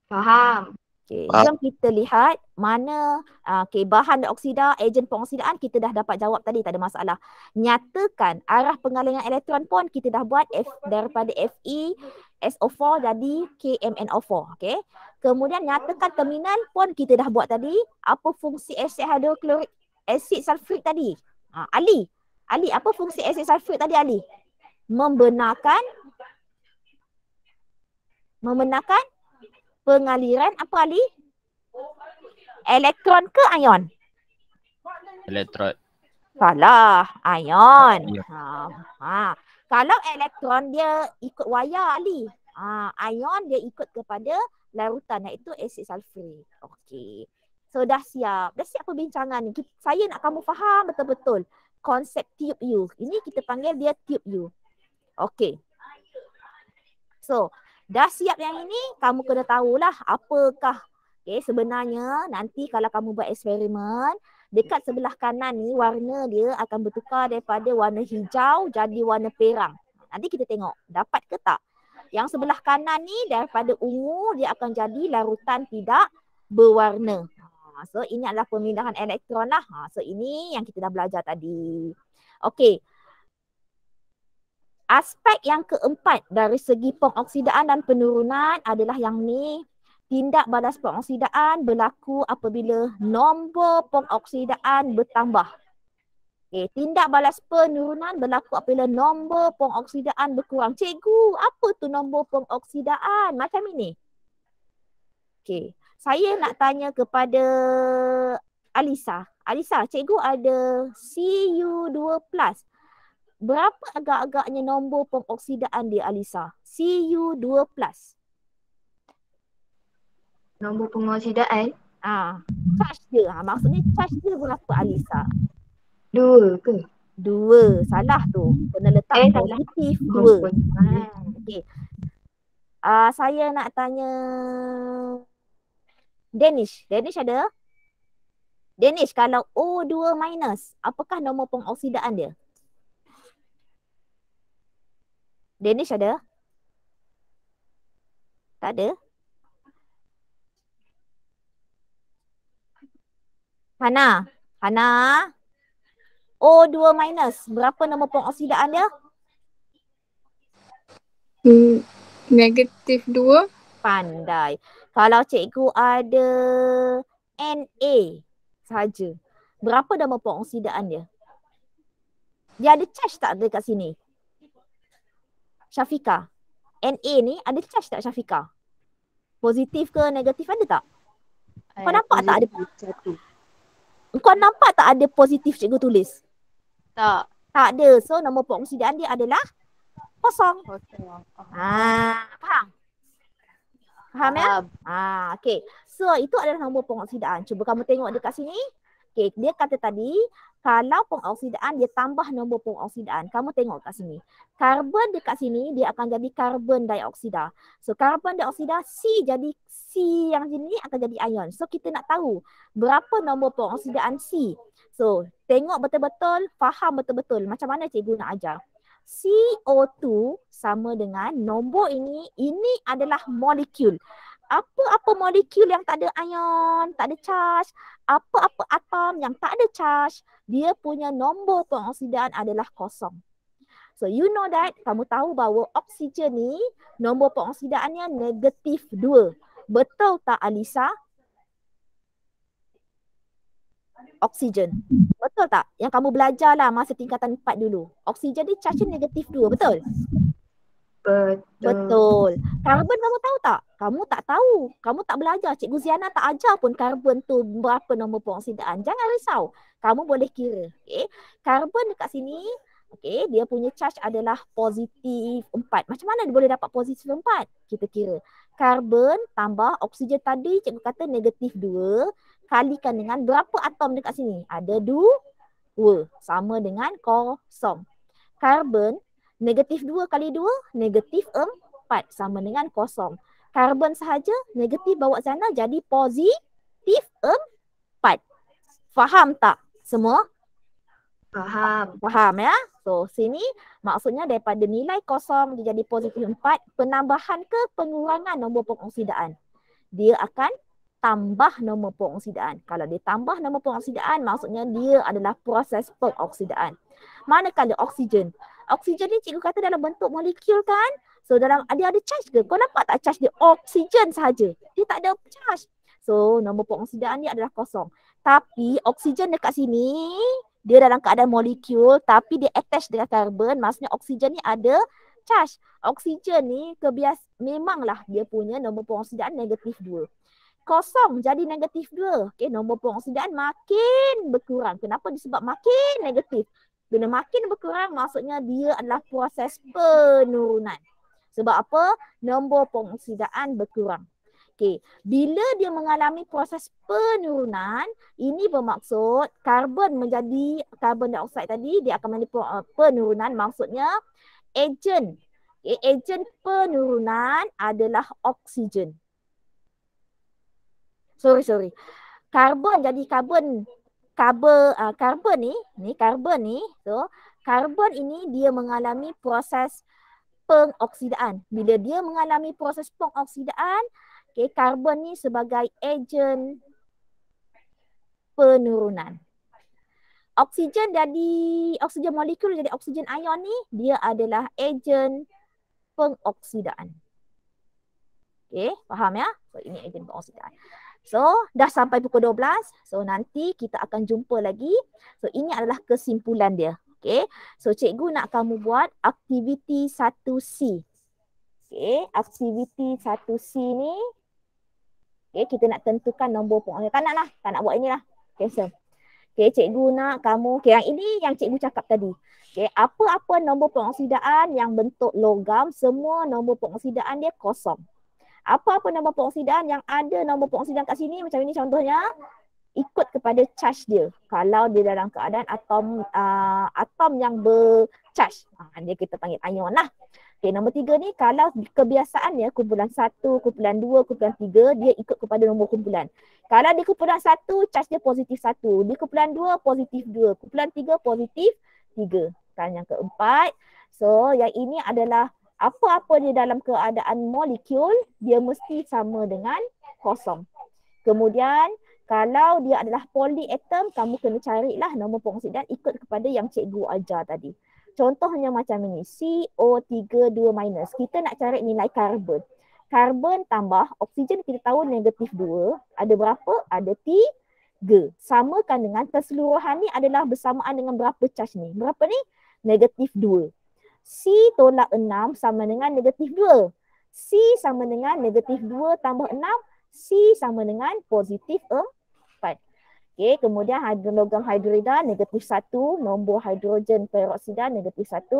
Faham. Okay, jom kita lihat mana bahan dioksida, ejen pengoksidaan kita dah dapat jawab tadi, tak ada masalah. Nyatakan arah pengaliran elektron pun kita dah buat daripada FeSO4 jadi KMnO4. Okay. Kemudian nyatakan terminal pun kita dah buat tadi. Apa fungsi asid hidroklorik, asid sulfurik tadi? Ali, apa fungsi asid sulfurik tadi Ali? Membenarkan pengaliran apa Ali? Elektron ke ion? Elektron. Salah, ion. Ya. Kalau elektron dia ikut wayar Ali. Ion dia ikut kepada larutan iaitu asid sulfurik. Okey. So dah siap perbincangan ni. Saya nak kamu faham betul-betul konsep tube U. Ini kita panggil dia tube U. Okey. So dah siap yang ini, kamu kena tahulah apakah sebenarnya nanti kalau kamu buat eksperimen, dekat sebelah kanan ni warna dia akan bertukar daripada warna hijau jadi warna perang. Nanti kita tengok dapat ke tak. Yang sebelah kanan ni daripada ungu dia akan jadi larutan tidak berwarna. So ini adalah pemindahan elektron lah. So ini yang kita dah belajar tadi. Okey. Aspek yang keempat dari segi pengoksidaan dan penurunan adalah yang ni. Tindak balas pengoksidaan berlaku apabila nombor pengoksidaan bertambah. Okay, tindak balas penurunan berlaku apabila nombor pengoksidaan berkurang. Cikgu, apa tu nombor pengoksidaan? Macam ini. Okay, saya nak tanya kepada Alisa. Alisa, cikgu ada Cu2+. Berapa agak-agaknya nombor pengoksidaan dia Alisa? Cu2+. Nombor pengoksidaan? Charge dia. Maksudnya charge dia berapa Alisa? 2 ke? 2. Salah tu. Kena letak positif 2. Okay. Saya nak tanya Danish. Danish ada? Danish, kalau O2 minus, apakah nombor pengoksidaan dia? Danish ada? Tak ada? Hana. O2 minus, berapa nombor pengoksidaan dia? Negatif 2. Pandai. Kalau cikgu ada Na saja, berapa nama pengoksidaan dia? Dia ada charge tak dekat sini? Syafika, Na ni ada charge tak Syafika? Positif ke negatif ada tak? Kau nampak tak ada? Satu. Kau nampak tak ada positif cikgu tulis? Tak. Tak ada. So nombor pengoksidaan dia adalah kosong. Kosong. Faham? Faham ya? Faham. Okay. So itu adalah nombor pengoksidaan. Cuba kamu tengok dekat sini. Okay, dia kata tadi kalau pengoksidaan dia tambah nombor pengoksidaan. Kamu tengok kat sini. Karbon dekat sini dia akan jadi karbon dioksida. So karbon dioksida C jadi C yang sini akan jadi ion. So kita nak tahu berapa nombor pengoksidaan C. So tengok betul-betul, faham betul-betul macam mana cikgu nak ajar. CO2 sama dengan nombor ini adalah molekul. Apa-apa molekul yang tak ada ion, tak ada charge, apa-apa atom yang tak ada charge, dia punya nombor pengoksidaan adalah kosong. So you know that, kamu tahu bahawa oksigen ni nombor pengoksidaannya negatif 2. Betul tak Alisa? Oksigen. Betul tak? Yang kamu belajar lah masa tingkatan 4 dulu. Oksigen ni charge negatif 2, betul? Betul. Karbon kamu tahu tak? Kamu tak tahu. Kamu tak belajar. Cikgu Ziana tak ajar pun karbon tu berapa nombor pengoksidaan. Jangan risau. Kamu boleh kira. Okay. Karbon dekat sini, okay, dia punya charge adalah positif 4. Macam mana dia boleh dapat positif 4? Kita kira. Karbon tambah oksigen tadi, cikgu kata negatif 2. Kalikan dengan berapa atom dekat sini? Ada 2. Sama dengan kosong. Karbon negatif 2 kali 2, negatif 4 sama dengan kosong. Karbon sahaja, negatif bawa sana jadi positif 4. Faham tak semua? Faham. Faham ya? So sini maksudnya daripada nilai kosong dia jadi positif 4, penambahan ke pengurangan nombor pengoksidaan. Dia akan tambah nombor pengoksidaan. Kalau dia tambah nombor pengoksidaan maksudnya dia adalah proses pengoksidaan. Manakala oksigen. Oksigen ni cikgu kata dalam bentuk molekul kan? So dalam dia ada charge ke? Kau nampak tak charge dia? Oksigen sahaja. Dia tak ada charge. So nombor pengoksidaan dia adalah kosong. Tapi oksigen dekat sini dia dalam keadaan molekul tapi dia attach dengan karbon. Maksudnya oksigen ni ada charge. Oksigen ni memanglah dia punya nombor pengoksidaan negatif 2. Kosong jadi negatif 2. Okay, nombor pengoksidaan makin berkurang. Kenapa disebab makin negatif? Bila makin berkurang maksudnya dia adalah proses penurunan. Sebab apa? Nombor pengoksidaan berkurang. Okey, bila dia mengalami proses penurunan, ini bermaksud karbon menjadi karbon dioksida tadi dia akan menjadi penurunan, maksudnya ejen. Ejen penurunan adalah oksigen. Sorry. Karbon jadi karbon ni, so karbon ini dia mengalami proses pengoksidaan. Bila dia mengalami proses pengoksidaan, okay, karbon ni sebagai ejen penurunan. Oksigen molekul jadi oksigen ion ni, dia adalah ejen pengoksidaan. Okay, faham ya? So ini ejen pengoksidaan. So, dah sampai pukul 12. So, nanti kita akan jumpa lagi. So, ini adalah kesimpulan dia. Okay. So, cikgu nak kamu buat aktiviti 1C. Okay. Aktiviti 1C ni. Okay. Kita nak tentukan nombor pengoksidaan. Tak nak buat inilah. Cancel. Okay. Cikgu nak kamu. Okay. Yang ini yang cikgu cakap tadi. Okay. Apa-apa nombor pengoksidaan yang bentuk logam, semua nombor pengoksidaan dia kosong. Apa-apa nombor pengoksidaan yang ada nombor pengoksidaan kat sini macam ini contohnya ikut kepada charge dia. Kalau dia dalam keadaan atom yang bercharge, dia kita panggil ion lah. Okay, nombor 3 ni kalau kebiasaan dia kumpulan 1, kumpulan 2, kumpulan 3 dia ikut kepada nombor kumpulan. Kalau di kumpulan 1 charge dia positif 1, di kumpulan 2 positif 2, kumpulan 3 positif 3. Dan yang keempat, so yang ini adalah apa-apa dia dalam keadaan molekul, dia mesti sama dengan kosong. Kemudian, kalau dia adalah polyatom, kamu kena carilah nombor pengoksidaan ikut kepada yang cikgu ajar tadi. contohnya macam ini, CO32-. Kita nak cari nilai karbon. Karbon tambah oksigen kita tahu negatif 2. Ada berapa? Ada 3. Samakan dengan keseluruhan ni adalah bersamaan dengan berapa charge ni? Berapa ni? Negatif 2. C tolak 6 sama dengan negatif 2. C sama dengan negatif 2 tambah 6. C sama dengan positif 4. Okey, kemudian logam hidrida negatif 1, nombor hidrogen peroksida negatif 1,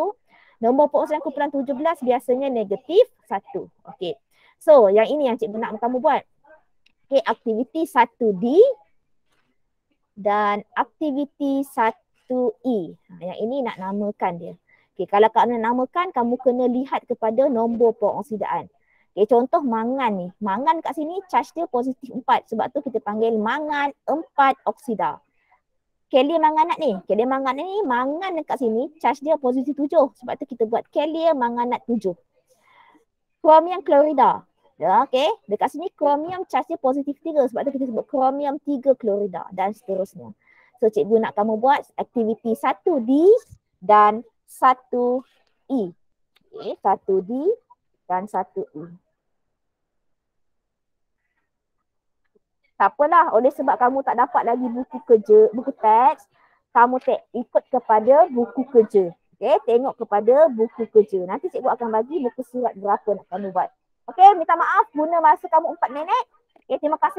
nombor peroksidan kumpulan 17 biasanya negatif 1. Okey. So, yang ini yang cikgu nak kamu buat. Okey, aktiviti 1D dan aktiviti 1E. Yang ini nak namakan dia. Okey, kalau kamu nak namakan, kamu kena lihat kepada nombor peroksidaan. Okay, contoh mangan ni. Mangan kat sini charge dia positif 4. Sebab tu kita panggil mangan 4 oksida. Kalium manganat ni. Kalium manganat ni, mangan dekat sini charge dia positif 7. Sebab tu kita buat kalium manganat 7. Kromium klorida. Ya, okay. Dekat sini kromium charge dia positif 3. Sebab tu kita sebut kromium 3 klorida dan seterusnya. So cikgu nak kamu buat aktiviti 1D dan 1E. Okay, 1D dan 1E. Tak apalah, oleh sebab kamu tak dapat lagi buku kerja, buku teks, kamu ikut kepada buku kerja. Okey, tengok kepada buku kerja. Nanti cikgu akan bagi buku surat berapa nak kamu buat. Okey, minta maaf guna masa kamu 4 minit. Okey, terima kasih.